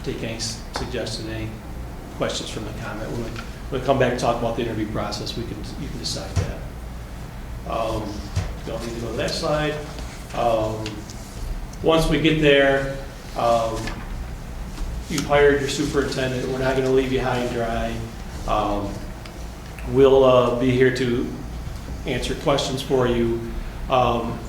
[SPEAKER 6] take any suggestions, any questions from the comment. When we come back and talk about the interview process, you can decide that. Don't need to go to that slide. Once we get there, you've hired your superintendent. We're not going to leave you high and dry. We'll be here to answer questions for you.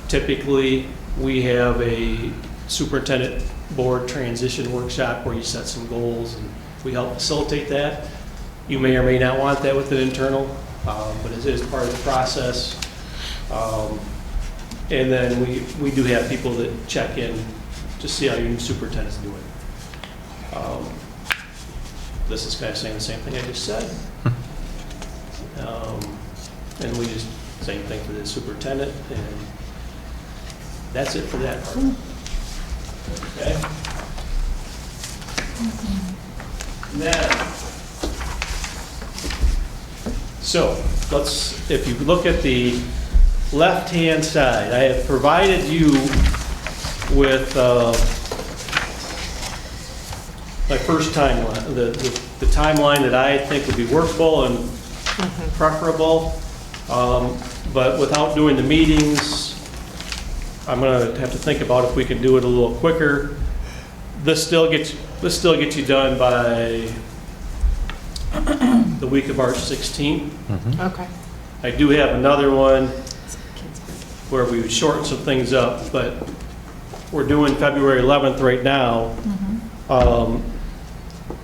[SPEAKER 6] Typically, we have a superintendent board transition workshop where you set some goals and we help facilitate that. You may or may not want that with an internal, but it is part of the process. And then we do have people that check in to see how your new superintendent's doing. This is kind of saying the same thing I just said. And we just, same thing for the superintendent, and that's it for that part. Okay? Now, so if you look at the left-hand side, I have provided you with my first timeline, the timeline that I think would be workable and preferable. But without doing the meetings, I'm going to have to think about if we can do it a little quicker. This still gets you done by the week of March 16th.
[SPEAKER 9] Okay.
[SPEAKER 6] I do have another one where we would shorten some things up, but we're doing February 11th right now.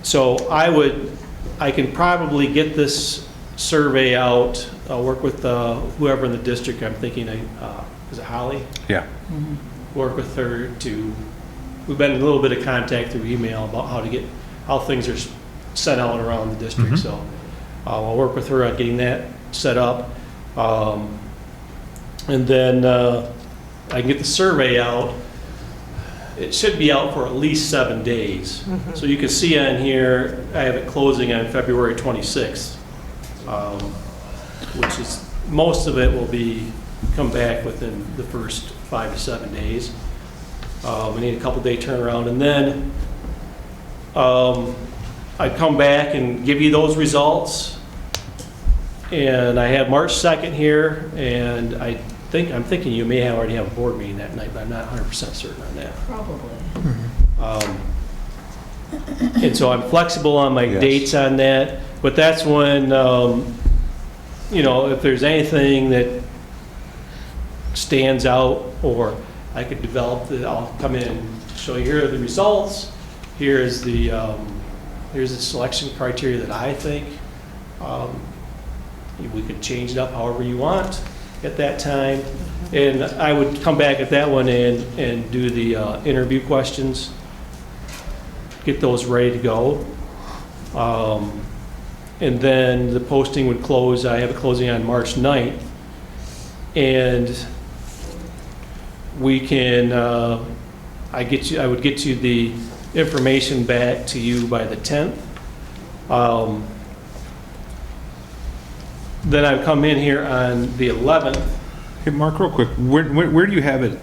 [SPEAKER 6] So I can probably get this survey out. I'll work with whoever in the district. I'm thinking, is it Holly?
[SPEAKER 1] Yeah.
[SPEAKER 6] Work with her we've been in a little bit of contact through email about how things are sent out around the district. So I'll work with her on getting that set up. And then I can get the survey out. it should be out for at least 7 days. So you can see on here, I have it closing on February 26th, which is, most of it will be, come back within the first 5 to 7 days. We need a couple day turnaround, and then I'd come back and give you those results. And I have March 2nd here, and I'm thinking you may already have a board meeting that night, but I'm not 100% certain on that.
[SPEAKER 5] Probably.
[SPEAKER 6] And so I'm flexible on my
[SPEAKER 1] Yes.
[SPEAKER 6] dates on that, but that's when, if there's anything that stands out, or I could develop, I'll come in and show you, here are the results, here's the selection criteria that I think. We could change it up however you want at that time. And I would come back at that one and do the interview questions, get those ready to go. And then the posting would close, I have a closing on March 9th. And we can, I would get you the information back to you by the 10th. Then I'd come in here on the 11th.
[SPEAKER 1] Hey, Mark, real quick, where do you have it,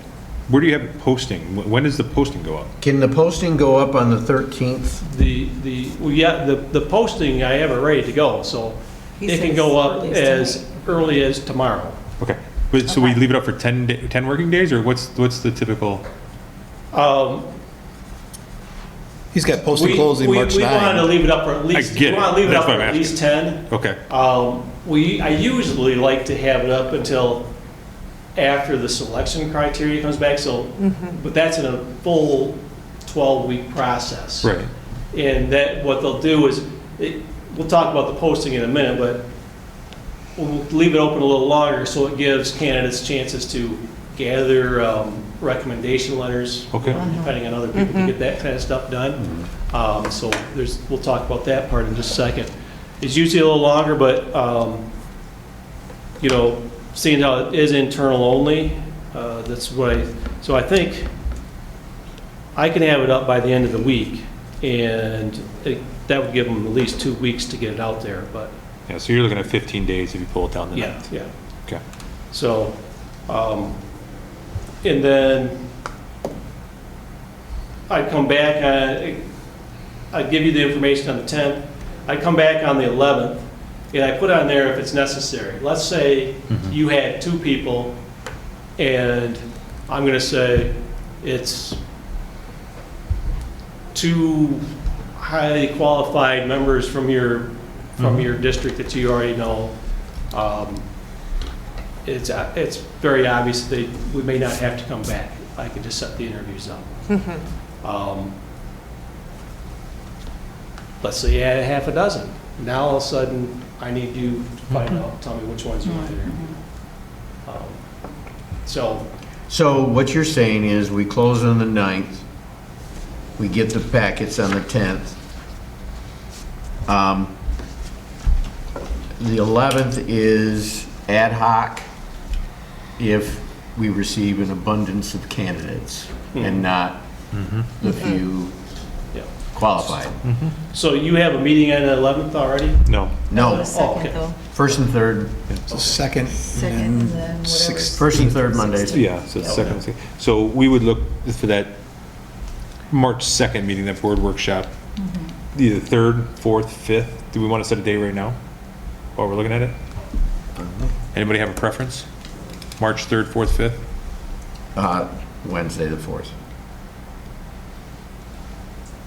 [SPEAKER 1] where do you have it posting? When does the posting go up?
[SPEAKER 4] Can the posting go up on the 13th?
[SPEAKER 6] The posting, I have it ready to go, so
[SPEAKER 5] He
[SPEAKER 6] it can
[SPEAKER 5] says
[SPEAKER 6] go up
[SPEAKER 5] early
[SPEAKER 6] as
[SPEAKER 5] tonight.
[SPEAKER 6] early as tomorrow.
[SPEAKER 1] Okay, but, so we
[SPEAKER 5] Okay.
[SPEAKER 1] leave it up for 10 working days, or what's the typical?
[SPEAKER 7] He's got posting
[SPEAKER 6] We
[SPEAKER 7] closing March
[SPEAKER 6] We wanted to
[SPEAKER 7] 9.
[SPEAKER 6] leave it up for at least,
[SPEAKER 1] get
[SPEAKER 6] we
[SPEAKER 1] it.
[SPEAKER 6] want to leave it
[SPEAKER 1] That's
[SPEAKER 6] up
[SPEAKER 1] what
[SPEAKER 6] for
[SPEAKER 1] I'm
[SPEAKER 6] at least 10.
[SPEAKER 1] Okay,
[SPEAKER 6] I usually like to have it up until after the selection criteria comes back, so, but that's in a full 12-week process.
[SPEAKER 1] right,
[SPEAKER 6] And that, what they'll do is, we'll talk about the posting in a minute, but we'll leave it open a little longer so it gives candidates chances to gather recommendation letters.
[SPEAKER 1] Okay.
[SPEAKER 6] Depending on other people to get that kind of stuff done. So we'll talk about that part in just a second. It's usually a little longer, but, seeing how it is internal only, that's what so I think I can have it up by the end of the week, and that would give them at least 2 weeks to get it out there, but,
[SPEAKER 1] yeah, so you're looking at 15 days if you pull it down the
[SPEAKER 6] yeah,
[SPEAKER 1] 9th.
[SPEAKER 6] yeah.
[SPEAKER 1] Okay,
[SPEAKER 6] So, and then I'd come back, I'd give you the information on the 10th, I'd come back on the 11th, and I put on there if it's necessary. Let's say you had 2 people, and I'm going to say it's 2 highly qualified members from your district that you already know. It's very obvious that we may not have to come back. I can just set the interviews up. Let's say you had half a dozen. Now all of a sudden, I need you to find out, tell me which ones you want to interview.
[SPEAKER 4] So what you're saying is we close on the 9th, we get the packets on the 10th. The 11th is ad hoc if we receive an abundance of candidates and not the few
[SPEAKER 6] Yeah.
[SPEAKER 4] qualified.
[SPEAKER 6] So you have a meeting on the 11th already?
[SPEAKER 1] no,
[SPEAKER 4] No,
[SPEAKER 6] Oh,
[SPEAKER 5] Second,
[SPEAKER 6] okay.
[SPEAKER 5] though.
[SPEAKER 4] first and third,
[SPEAKER 7] Second,
[SPEAKER 5] Second,
[SPEAKER 7] and
[SPEAKER 5] and
[SPEAKER 7] then
[SPEAKER 5] then whatever.
[SPEAKER 7] sixth.
[SPEAKER 4] first and third Mondays.
[SPEAKER 1] yeah, so it's second, so we would look for that March 2nd meeting, that board workshop, either 3rd, 4th, 5th. Do we want to set a date right now while we're looking at it? Anybody have a preference? March 3rd, 4th, 5th?
[SPEAKER 4] Wednesday the 4th.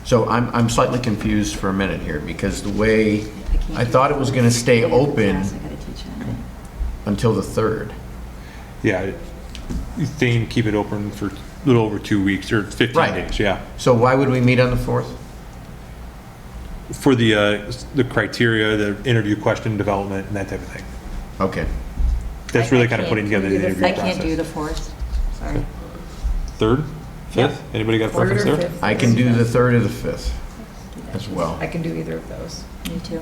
[SPEAKER 4] So I'm slightly confused for a minute here because the way, I thought it was going to stay open until the 3rd.
[SPEAKER 1] Yeah, you think keep it open for a little over 2 weeks, or 15
[SPEAKER 4] Right.
[SPEAKER 1] days, yeah.
[SPEAKER 4] So why would we meet on the 4th?
[SPEAKER 1] For the criteria, the interview question development, and that type of thing.
[SPEAKER 4] Okay.
[SPEAKER 1] That's really kind of putting together the interview
[SPEAKER 3] I
[SPEAKER 1] process.
[SPEAKER 3] can't do the 4th, sorry.
[SPEAKER 1] 3rd, 5th? Anybody got a preference there?
[SPEAKER 4] I can do the 3rd or the 5th as well.
[SPEAKER 5] I can do either of those.
[SPEAKER 3] Me too.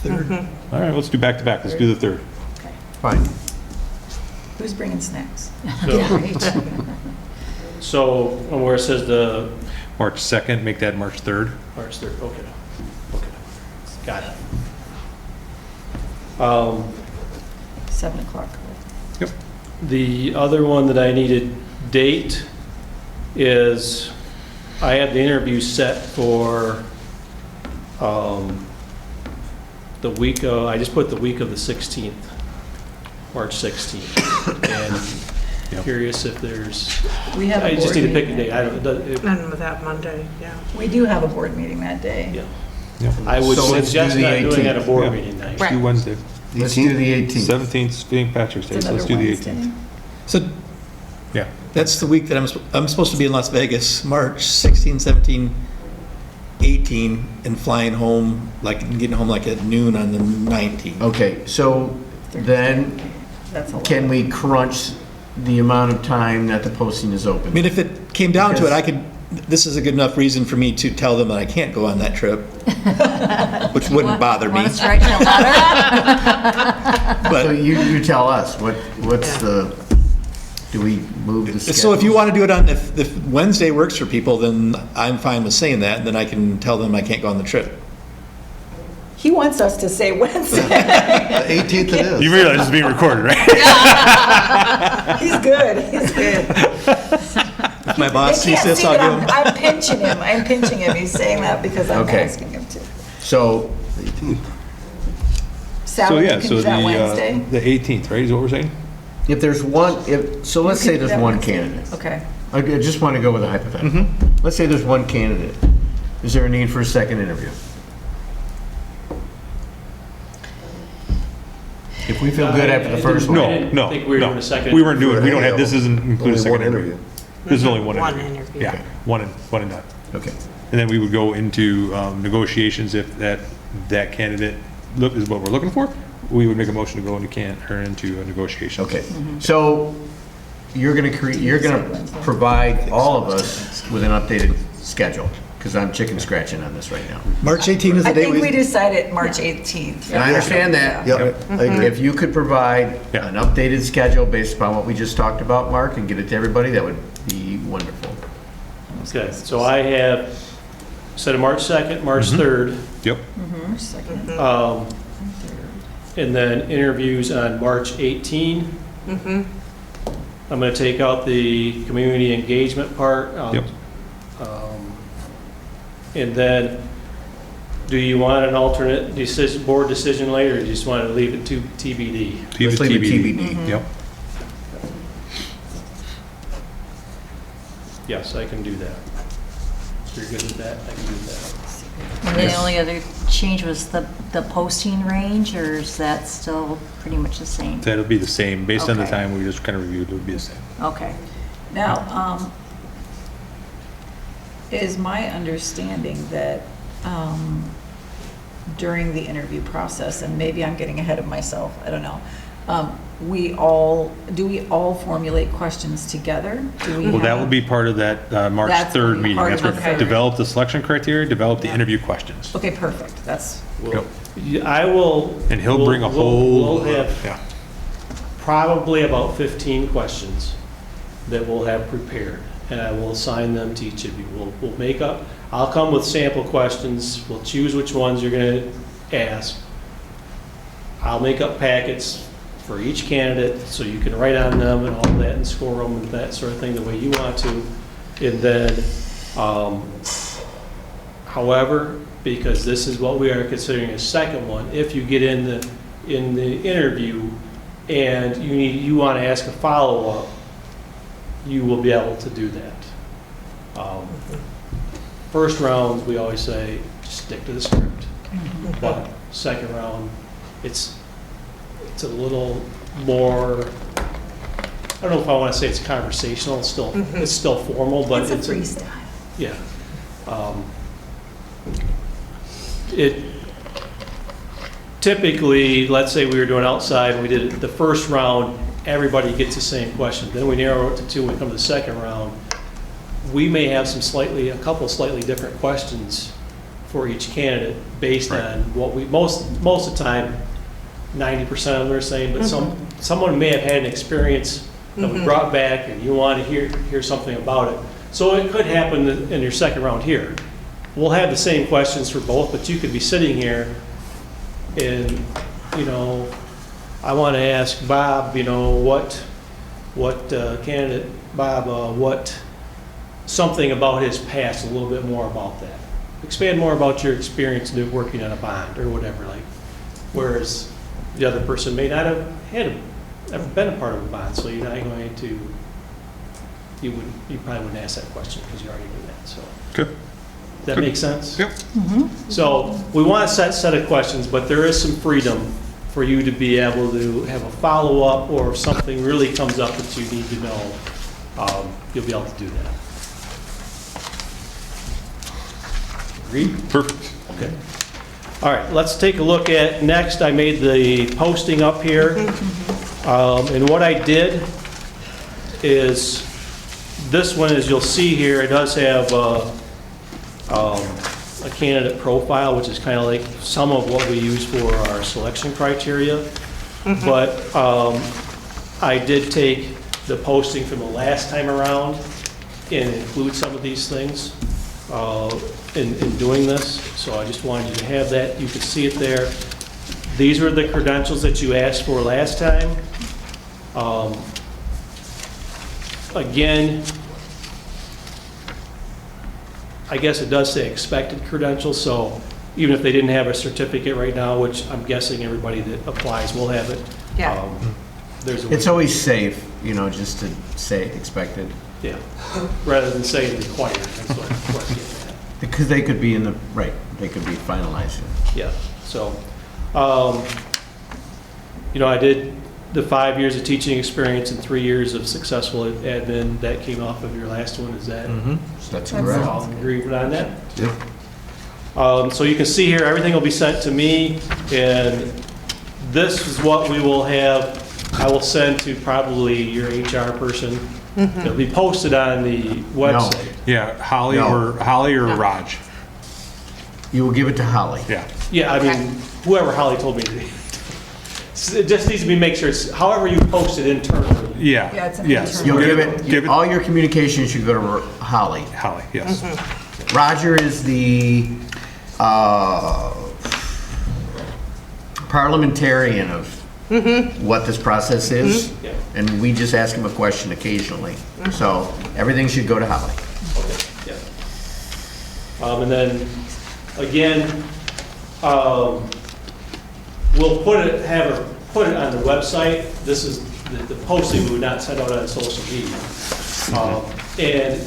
[SPEAKER 1] All right, let's do back to back. Let's do the 3rd.
[SPEAKER 4] Fine.
[SPEAKER 5] Who's bringing snacks?
[SPEAKER 6] So where it says the
[SPEAKER 1] March 2nd, make that March 3rd.
[SPEAKER 6] March 3rd, okay. Got it.
[SPEAKER 5] 7 o'clock.
[SPEAKER 1] Yep.
[SPEAKER 6] The other one that I needed date is, I have the interview set for the week of, I just put the week of the 16th, March 16th. And
[SPEAKER 1] Yep.
[SPEAKER 6] curious if there's,
[SPEAKER 5] We have a
[SPEAKER 6] I just
[SPEAKER 5] board
[SPEAKER 6] need to pick a
[SPEAKER 5] meeting
[SPEAKER 6] date.
[SPEAKER 5] that
[SPEAKER 6] I don't, it-
[SPEAKER 9] And with that Monday, yeah.
[SPEAKER 5] We do have a board meeting that day.
[SPEAKER 6] yeah.
[SPEAKER 1] Yep.
[SPEAKER 6] I would
[SPEAKER 4] So let's
[SPEAKER 6] suggest
[SPEAKER 4] do the
[SPEAKER 6] not doing it at a
[SPEAKER 4] 18th.
[SPEAKER 6] board
[SPEAKER 1] Yeah.
[SPEAKER 6] meeting night.
[SPEAKER 1] Let's do Wednesday.
[SPEAKER 4] Let's do the 18th.
[SPEAKER 1] 17th is St. Patrick's Day,
[SPEAKER 5] It's
[SPEAKER 1] so let's
[SPEAKER 5] another
[SPEAKER 1] do the
[SPEAKER 5] Wednesday.
[SPEAKER 1] 18th.
[SPEAKER 7] So
[SPEAKER 1] Yeah.
[SPEAKER 7] that's the week that I'm supposed to be in Las Vegas, March 16, 17, 18, and flying home, like, and getting home like at noon on the 19th.
[SPEAKER 4] Okay, so then
[SPEAKER 5] That's a lot.
[SPEAKER 4] can we crunch the amount of time that the posting is
[SPEAKER 7] I
[SPEAKER 4] open?
[SPEAKER 7] mean, if it came down to it,
[SPEAKER 4] Because-
[SPEAKER 7] I could, this is a good enough reason for me to tell them that I can't go on that trip, which wouldn't bother me.
[SPEAKER 3] Want us to write you a letter?
[SPEAKER 4] So
[SPEAKER 7] But,
[SPEAKER 4] you tell us, what's the, do we move the schedule?
[SPEAKER 7] so if you want to do it on, if Wednesday works for people, then I'm fine with saying that, and then I can tell them I can't go on the trip.
[SPEAKER 5] He wants us to say Wednesday.
[SPEAKER 8] The 18th it is.
[SPEAKER 1] You realize it's being recorded, right?
[SPEAKER 5] He's good, he's good.
[SPEAKER 7] If my
[SPEAKER 5] They
[SPEAKER 7] boss sees
[SPEAKER 5] can't
[SPEAKER 7] this,
[SPEAKER 5] see
[SPEAKER 7] I'll
[SPEAKER 5] that
[SPEAKER 7] give
[SPEAKER 5] I'm
[SPEAKER 7] him.
[SPEAKER 5] I'm pinching him, he's saying that because I'm
[SPEAKER 4] Okay.
[SPEAKER 5] asking him to.
[SPEAKER 4] So,
[SPEAKER 8] 18th.
[SPEAKER 1] So,
[SPEAKER 5] Sally,
[SPEAKER 1] yeah,
[SPEAKER 5] you can
[SPEAKER 1] so
[SPEAKER 5] do that Wednesday?
[SPEAKER 1] the 18th, right, is what we're saying?
[SPEAKER 4] if there's one, so let's
[SPEAKER 5] You
[SPEAKER 4] say
[SPEAKER 5] can do
[SPEAKER 4] there's
[SPEAKER 5] that
[SPEAKER 4] one
[SPEAKER 5] Wednesday.
[SPEAKER 4] candidate.
[SPEAKER 5] Okay.
[SPEAKER 4] I just want to go with a hypothetical. Let's say there's one candidate. Is there a need for a second interview? If we feel good after the first one.
[SPEAKER 1] No,
[SPEAKER 6] I didn't
[SPEAKER 1] no,
[SPEAKER 6] think we were
[SPEAKER 1] no.
[SPEAKER 6] doing a second.
[SPEAKER 1] We weren't doing, we don't have, this isn't include a
[SPEAKER 8] Only
[SPEAKER 1] second
[SPEAKER 8] one
[SPEAKER 1] interview.
[SPEAKER 8] interview.
[SPEAKER 1] This is only one
[SPEAKER 9] One
[SPEAKER 1] interview.
[SPEAKER 9] interview.
[SPEAKER 1] Yeah, one and done.
[SPEAKER 4] Okay.
[SPEAKER 1] And then we would go into negotiations if that candidate is what we're looking for. We would make a motion to go into a negotiation.
[SPEAKER 4] Okay. So you're going to provide all of us with an updated schedule, because I'm chicken scratching on this right now.
[SPEAKER 7] March 18th is the
[SPEAKER 5] I
[SPEAKER 7] day
[SPEAKER 5] think we
[SPEAKER 7] we,
[SPEAKER 5] decided March 18th.
[SPEAKER 4] And I understand that.
[SPEAKER 8] Yep, I agree.
[SPEAKER 4] If you could provide
[SPEAKER 1] Yeah.
[SPEAKER 4] an updated schedule based upon what we just talked about, Mark, and get it to everybody, that would be wonderful.
[SPEAKER 6] Okay, so I have set of March 2nd, March 3rd,
[SPEAKER 1] Yep.
[SPEAKER 5] March 2nd.
[SPEAKER 6] and then interviews on March 18. I'm going to take out the community engagement part.
[SPEAKER 1] Yep.
[SPEAKER 6] And then, do you want an alternate board decision later, or do you just want to leave it to TBD?
[SPEAKER 4] Let's leave it TBD.
[SPEAKER 1] Yep.
[SPEAKER 6] Yes, I can do that. If you're good with that, I can do that.
[SPEAKER 3] And then the only other change was the posting range, or is that still pretty much the same?
[SPEAKER 1] That'll be the same. Based on the
[SPEAKER 3] Okay.
[SPEAKER 1] time we just kind of reviewed, it would be the same.
[SPEAKER 3] Okay.
[SPEAKER 5] Now, is my understanding that during the interview process, and maybe I'm getting ahead of myself, I don't know, do we all formulate questions together? Do we
[SPEAKER 1] Well, that
[SPEAKER 5] have-
[SPEAKER 1] will be part of that March
[SPEAKER 5] That's
[SPEAKER 1] 3rd
[SPEAKER 5] gonna be
[SPEAKER 1] meeting.
[SPEAKER 5] part
[SPEAKER 1] That's
[SPEAKER 5] of
[SPEAKER 1] where
[SPEAKER 5] the-
[SPEAKER 1] develop the selection criteria, develop the
[SPEAKER 5] Yeah.
[SPEAKER 1] interview questions.
[SPEAKER 5] Okay, perfect, that's,
[SPEAKER 1] Yep.
[SPEAKER 6] I will.
[SPEAKER 1] And he'll bring a
[SPEAKER 6] we'll-
[SPEAKER 1] whole.
[SPEAKER 6] We'll have
[SPEAKER 1] Yeah.
[SPEAKER 6] probably about 15 questions that we'll have prepared, and I will assign them to each of you. We'll make up, I'll come with sample questions, we'll choose which ones you're going to ask. I'll make up packets for each candidate, so you can write on them and all that, and score them and that sort of thing, the way you want to. And then, however, because this is what we are considering a second one, if you get in the interview and you want to ask a follow-up, you will be able to do that. First round, we always say, stick to the script. But second round, it's a little more, I don't know if I want to say it's conversational, it's still formal, but
[SPEAKER 5] it's a freestyle.
[SPEAKER 6] yeah. It typically, let's say we were doing outside, and we did it the first round, everybody gets the same question. Then we narrow it to two, we come to the second round. We may have a couple slightly different questions for each candidate based
[SPEAKER 1] Right.
[SPEAKER 6] on what most of the time, 90% of them are saying, but someone may have had an experience that we brought back and you want to hear something about it. So it could happen in your second round here. We'll have the same questions for both, but you could be sitting here and, you know, I want to ask Bob, you know, what candidate, Bob, what, something about his past, a little bit more about that. Expand more about your experience working on a bond or whatever, like, whereas the other person may not have ever been a part of a bond, so you're not going to, you probably wouldn't ask that question because you already knew that, so.
[SPEAKER 1] Okay.
[SPEAKER 6] Does that make sense?
[SPEAKER 1] Yep.
[SPEAKER 6] So we want a set of questions, but there is some freedom for you to be able to have a follow-up, or if something really comes up that you need to know, you'll be able to do that. Agreed?
[SPEAKER 1] Perfect.
[SPEAKER 6] Okay. All right, let's take a look at, next, I made the posting up here. And what I did is, this one, as you'll see here, it does have a candidate profile, which is kind of like some of what we use for our selection criteria. But I did take the posting from the last time around and include some of these things in doing this. So I just wanted you to have that. You could see it there. These were the credentials that you asked for last time. Again, I guess it does say expected credentials, so even if they didn't have a certificate right now, which I'm guessing everybody that applies will have it.
[SPEAKER 9] Yeah.
[SPEAKER 6] There's a way.
[SPEAKER 4] It's always safe, you know, just to say expected.
[SPEAKER 6] Yeah, rather than saying required, that's what I'm getting at.
[SPEAKER 4] Because they could be in the, right, they could be finalized.
[SPEAKER 6] Yeah, so, you know, I did the 5 years of teaching experience and 3 years of successful admin. That came off of your last one, is that?
[SPEAKER 4] That's
[SPEAKER 6] We're
[SPEAKER 4] correct.
[SPEAKER 6] all in agreement on that?
[SPEAKER 4] Yep.
[SPEAKER 6] So you can see here, everything will be sent to me, and this is what we will have. I will send to probably your HR person. It'll be posted on the website.
[SPEAKER 1] Yeah, Holly
[SPEAKER 4] No.
[SPEAKER 1] or Raj.
[SPEAKER 4] You will give it to Holly.
[SPEAKER 1] Yeah.
[SPEAKER 6] Yeah, I mean, whoever Holly told me to be. It just needs to be, make sure it's, however you post it internally.
[SPEAKER 1] Yeah.
[SPEAKER 5] Yeah, it's an
[SPEAKER 1] Yes.
[SPEAKER 5] internal-
[SPEAKER 4] You'll
[SPEAKER 1] Give
[SPEAKER 4] give it, all your communication should go to Holly.
[SPEAKER 1] Holly, yes.
[SPEAKER 4] Roger is the parliamentarian of what this process is,
[SPEAKER 6] Yeah.
[SPEAKER 4] and we just ask him a question occasionally. So everything should go to Holly.
[SPEAKER 6] Okay, yeah. And then, again, we'll put it on the website. This is the posting, we would not send out on social media. And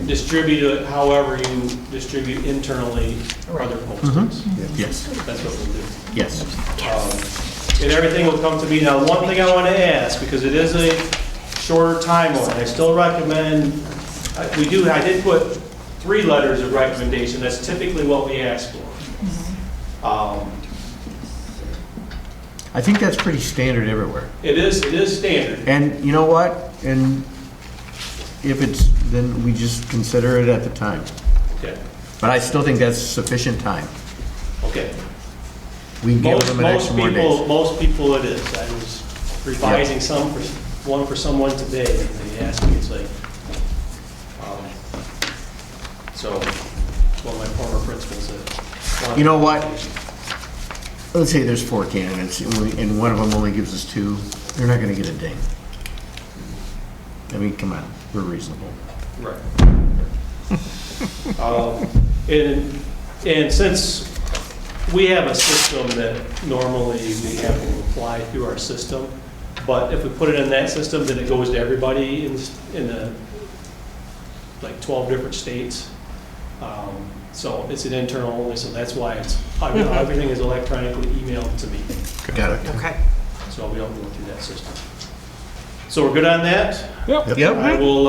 [SPEAKER 6] distribute it however you distribute internally other postings.
[SPEAKER 4] Yes,
[SPEAKER 6] That's what we'll do.
[SPEAKER 4] yes.
[SPEAKER 6] And everything will come to me. Now, one thing I want to ask, because it is a shorter timeline, I still recommend, I did put 3 letters of recommendation. That's typically what we ask for.
[SPEAKER 4] I think that's pretty standard everywhere.
[SPEAKER 6] It is standard.
[SPEAKER 4] And you know what? And if it's, then we just consider it at the time.
[SPEAKER 6] Okay,
[SPEAKER 4] But I still think that's sufficient time.
[SPEAKER 6] okay.
[SPEAKER 4] We can give them an extra more days.
[SPEAKER 6] Most people it is. I was revising one for someone today, and they asked me, it's like, so, one of my former principals said.
[SPEAKER 4] You know what? Let's say there's 4 candidates, and one of them only gives us 2. They're not going to get a ding. I mean, come on, we're reasonable.
[SPEAKER 6] Right. And since we have a system that normally we have to apply through our system, but if we put it in that system, then it goes to everybody in the, like 12 different states. So it's an internal only, so that's why it's, everything is electronically emailed to me.
[SPEAKER 4] Got it.
[SPEAKER 9] Okay.
[SPEAKER 6] So we don't go through that system. So we're good on that?
[SPEAKER 1] Yep.
[SPEAKER 4] Yep.
[SPEAKER 6] I will,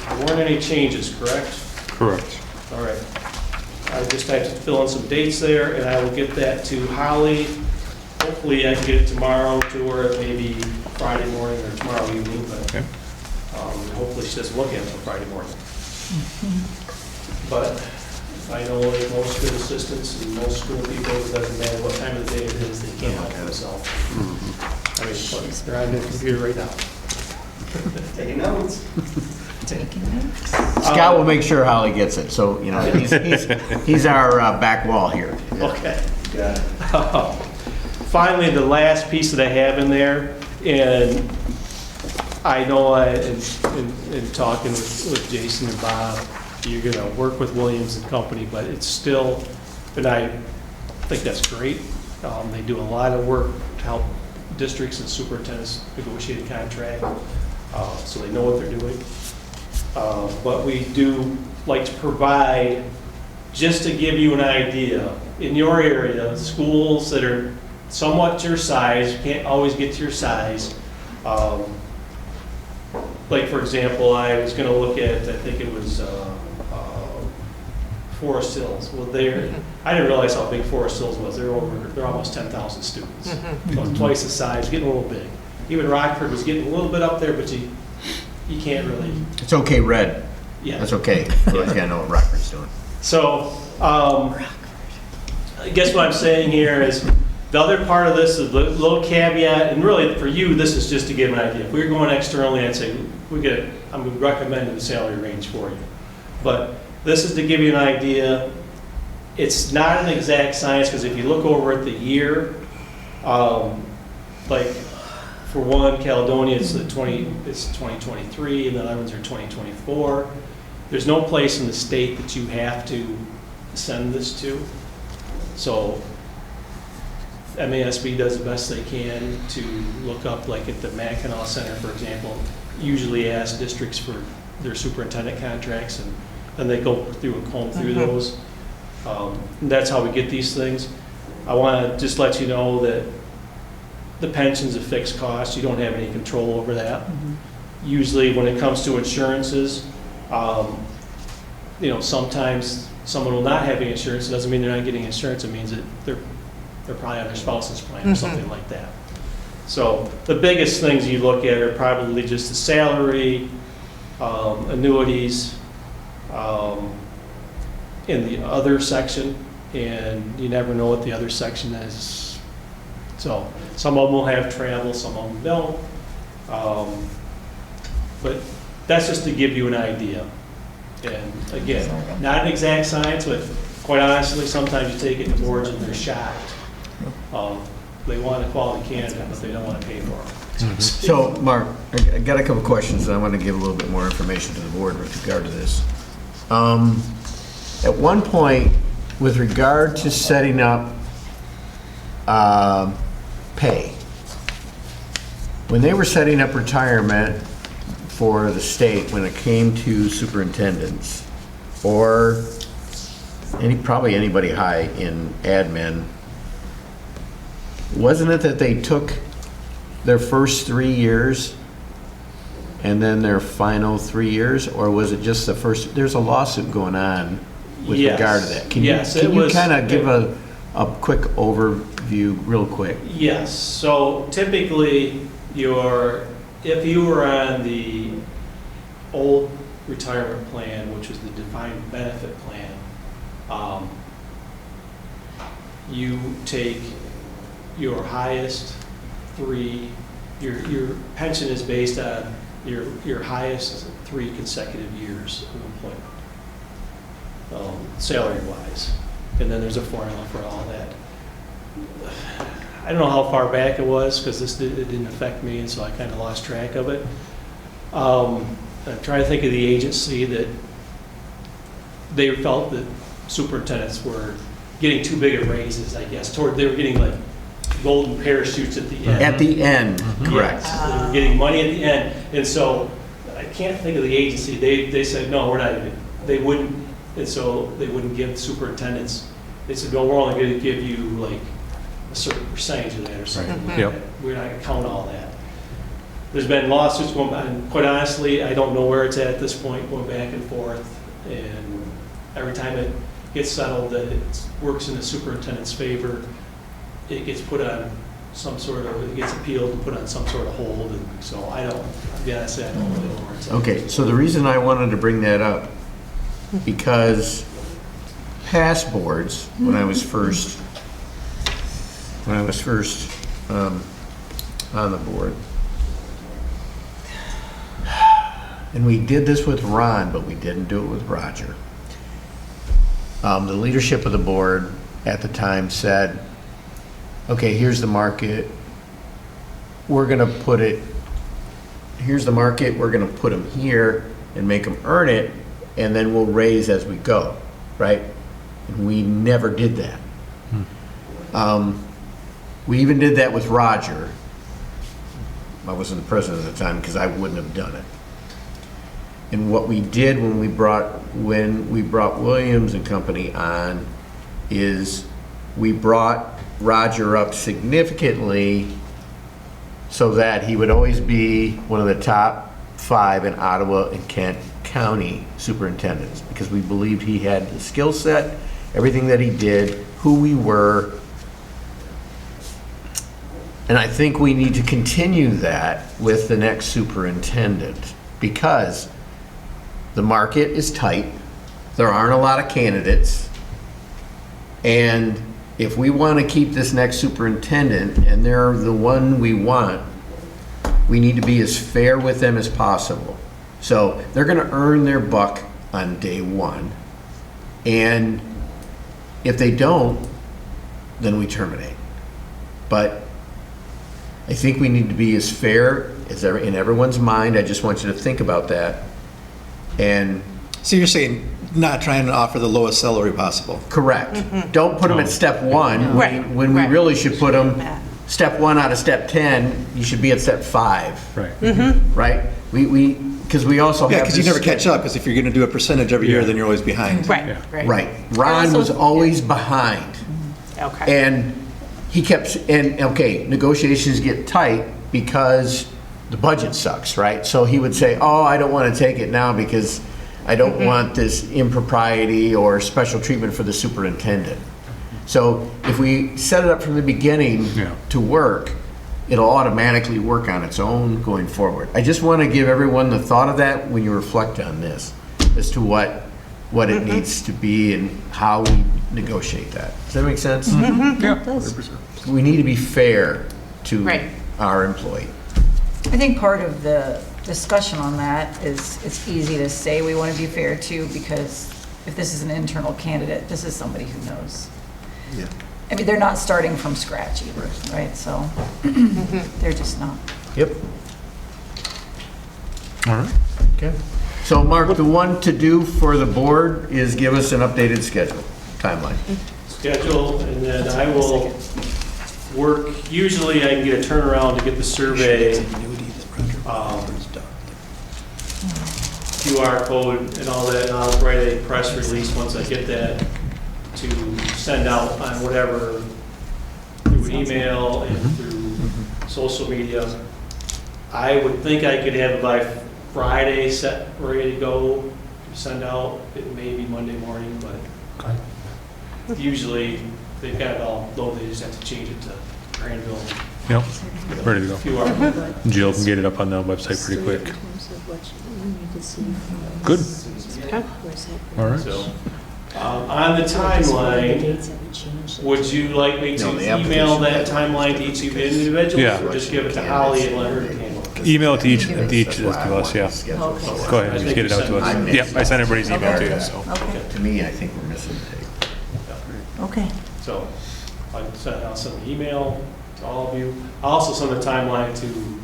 [SPEAKER 6] there weren't any changes, correct?
[SPEAKER 1] Correct.
[SPEAKER 6] All right. I just have to fill in some dates there, and I will get that to Holly. Hopefully, I can get it tomorrow to her, maybe Friday morning or tomorrow evening, but
[SPEAKER 1] Okay.
[SPEAKER 6] hopefully she doesn't look at it until Friday morning. But I know that most good assistants and most school people, it doesn't matter what time of the day it is, they can't help themselves. I mean, look, they're on their computer right now. Taking notes.
[SPEAKER 4] Scott will make sure Holly gets it, so, you know, he's our back wall here.
[SPEAKER 6] Okay. Finally, the last piece that I have in there, and I know in talking with Jason and Bob, you're going to work with Williams and Company, but it's still, and I think that's great. They do a lot of work to help districts and superintendents negotiate a contract, so they know what they're doing. But we do like to provide, just to give you an idea, in your area, schools that are somewhat your size, you can't always get to your size. Like, for example, I was going to look at, I think it was Forest Hills. Well, I didn't realize how big Forest Hills was. They're almost 10,000 students, about twice the size, getting a little big. Even Rockford was getting a little bit up there, but you can't really.
[SPEAKER 4] It's okay, Red.
[SPEAKER 6] Yeah.
[SPEAKER 4] That's okay. You gotta know what Rockford's doing.
[SPEAKER 6] So, I guess what I'm saying here is, the other part of this is a little caveat, and really for you, this is just to give an idea. If we were going externally, I'd say I'm recommending the salary range for you. But this is to give you an idea. It's not an exact science, because if you look over at the year, like for one, Caledonia, it's 2023, and the other ones are 2024. There's no place in the state that you have to send this to. So MASB does the best they can to look up, like at the Mackinac Center, for example, usually ask districts for their superintendent contracts, and they go through and comb through those. And that's how we get these things. I want to just let you know that the pension's a fixed cost. You don't have any control over that. Usually when it comes to insurances, sometimes someone will not have any insurance. It doesn't mean they're not getting insurance. It means that they're probably on their spouse's plan or something like that. So the biggest things you look at are probably just the salary, annuities, in the other section, and you never know what the other section is. So some of them will have travel, some of them don't. But that's just to give you an idea. And again, not an exact science, but quite honestly, sometimes you take it to boards and they're shocked. They want a quality candidate, but they don't want to pay for them.
[SPEAKER 4] So, Mark, I got a couple questions, and I want to give a little bit more information to the board with regard to this. At one point, with regard to setting up pay, when they were setting up retirement for the state, when it came to superintendents, or probably anybody high in admin, wasn't it that they took their first 3 years and then their final 3 years, or was it just the first? There's a lawsuit going on with regard to that. Can you kind of give a quick overview real quick?
[SPEAKER 6] Yes. So typically, if you were on the old retirement plan, which was the defined benefit plan, you take your highest three, your pension is based on your highest 3 consecutive years of employment, salary-wise. And then there's a formula for all that. I don't know how far back it was, because it didn't affect me, and so I kind of lost track of it. I'm trying to think of the agency that they felt that superintendents were getting too big of raises, I guess. They were getting like golden parachutes at the end.
[SPEAKER 4] At the end, correct.
[SPEAKER 6] Yes, they were getting money at the end. And so I can't think of the agency. They said, no, we're not, they wouldn't, and so they wouldn't give superintendents. They said, no, we're only going to give you like a certain percentage of that or something like that. We're not going to count all that. There's been lawsuits going on, and quite honestly, I don't know where it's at this point, going back and forth. And every time it gets settled that it works in the superintendent's favor, it gets put on it gets appealed and put on some sort of hold. And so I don't really know where it's at.
[SPEAKER 4] Okay, so the reason I wanted to bring that up, because past boards, when I was first on the board. And we did this with Ron, but we didn't do it with Roger. The leadership of the board at the time said, okay, here's the market. We're gonna put it, here's the market, we're gonna put them here and make them earn it, and then we'll raise as we go, right? And we never did that. We even did that with Roger. I wasn't the president at the time because I wouldn't have done it. And what we did when we brought Williams and Company on is we brought Roger up significantly so that he would always be one of the top 5 in Ottawa and Kent County superintendents, because we believed he had the skill set, everything that he did, who we were. And I think we need to continue that with the next superintendent, because the market is tight. There aren't a lot of candidates. And if we want to keep this next superintendent, and they're the one we want, we need to be as fair with them as possible. So they're going to earn their buck on day one. And if they don't, then we terminate. But I think we need to be as fair as in everyone's mind. I just want you to think about that. And
[SPEAKER 7] So you're saying not trying to offer the lowest salary possible?
[SPEAKER 4] correct. Don't put them at step 1
[SPEAKER 9] Right,
[SPEAKER 4] when we
[SPEAKER 9] right.
[SPEAKER 4] really should put them step 1 out of step 10. You should be at step 5,
[SPEAKER 1] Right.
[SPEAKER 4] right? Because we also have
[SPEAKER 7] Yeah, because you
[SPEAKER 4] this
[SPEAKER 7] never catch up, because if you're going to do a percentage every year,
[SPEAKER 1] Yeah.
[SPEAKER 7] then you're always behind.
[SPEAKER 9] Right, right.
[SPEAKER 4] Right. Ron was always behind.
[SPEAKER 9] Okay.
[SPEAKER 4] And he kept, and okay, negotiations get tight because the budget sucks, right? So he would say, oh, I don't want to take it now because I don't want this impropriety or special treatment for the superintendent. So if we set it up from the beginning
[SPEAKER 1] Yeah.
[SPEAKER 4] to work, it'll automatically work on its own going forward. I just want to give everyone the thought of that when you reflect on this, as to what it needs to be and how we negotiate that. Does that make sense?
[SPEAKER 1] Yeah.
[SPEAKER 8] 100%.
[SPEAKER 4] We need to be fair to
[SPEAKER 9] Right.
[SPEAKER 4] our employee.
[SPEAKER 5] I think part of the discussion on that is it's easy to say we want to be fair too, because if this is an internal candidate, this is somebody who knows.
[SPEAKER 8] Yeah.
[SPEAKER 5] I mean, they're not starting from scratch either, right? So they're just not.
[SPEAKER 4] Yep.
[SPEAKER 1] All right.
[SPEAKER 4] Okay. So Mark, the one to do for the board is give us an updated schedule, timeline.
[SPEAKER 6] Schedule, and then I will work, usually I can get a turnaround to get the survey, QR code and all that, and I'll write a press release once I get that to send out on whatever, through email and through social media. I would think I could have it by Friday set, ready to go, to send out. It may be Monday morning, but usually they've got it all loaded, they just have to change it to Grandville.
[SPEAKER 1] Yep. Ready to go.
[SPEAKER 6] QR code.
[SPEAKER 1] Jill can get it up on the website pretty quick. Good. All right.
[SPEAKER 6] So, on the timeline, would you like me
[SPEAKER 4] No,
[SPEAKER 6] to
[SPEAKER 4] the
[SPEAKER 6] email
[SPEAKER 4] application.
[SPEAKER 6] that timeline to each individual?
[SPEAKER 1] Yeah.
[SPEAKER 6] Or just give it to Holly and let her handle it?
[SPEAKER 1] Email it to each of us, yeah.
[SPEAKER 5] Okay.
[SPEAKER 1] Go ahead, just get it out to us. Yep, I sent everybody's email to you, so.
[SPEAKER 5] Okay,
[SPEAKER 4] To me, I think we're missing the tape.
[SPEAKER 5] okay.
[SPEAKER 6] So, I'll send an email to all of you. I'll also send a timeline to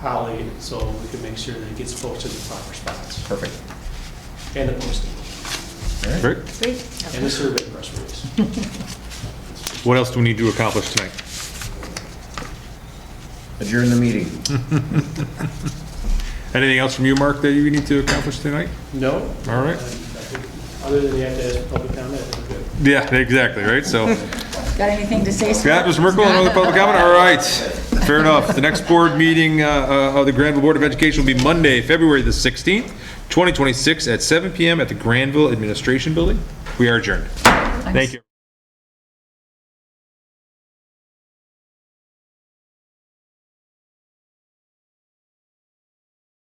[SPEAKER 6] Holly, so we can make sure that it gets posted in the proper spots.
[SPEAKER 4] Perfect.
[SPEAKER 6] And the posting,
[SPEAKER 1] Great.
[SPEAKER 5] Great.
[SPEAKER 6] and the survey press release.
[SPEAKER 1] What else do we need to accomplish tonight?
[SPEAKER 4] Adjourn the meeting.
[SPEAKER 1] Anything else from you, Mark, that you need to accomplish tonight?
[SPEAKER 6] No?
[SPEAKER 1] All right.
[SPEAKER 6] I think other than you have to ask for public comment, I think we're good.
[SPEAKER 1] Yeah, exactly, right? So,
[SPEAKER 5] Got anything to say,
[SPEAKER 1] yeah, Mr. Merkel, another public comment? All right, fair enough. The next board meeting of the Grandville Board of Education will be Monday, February the 16th, 2026 at 7 PM at the Grandville Administration Building. We are adjourned. Thank you.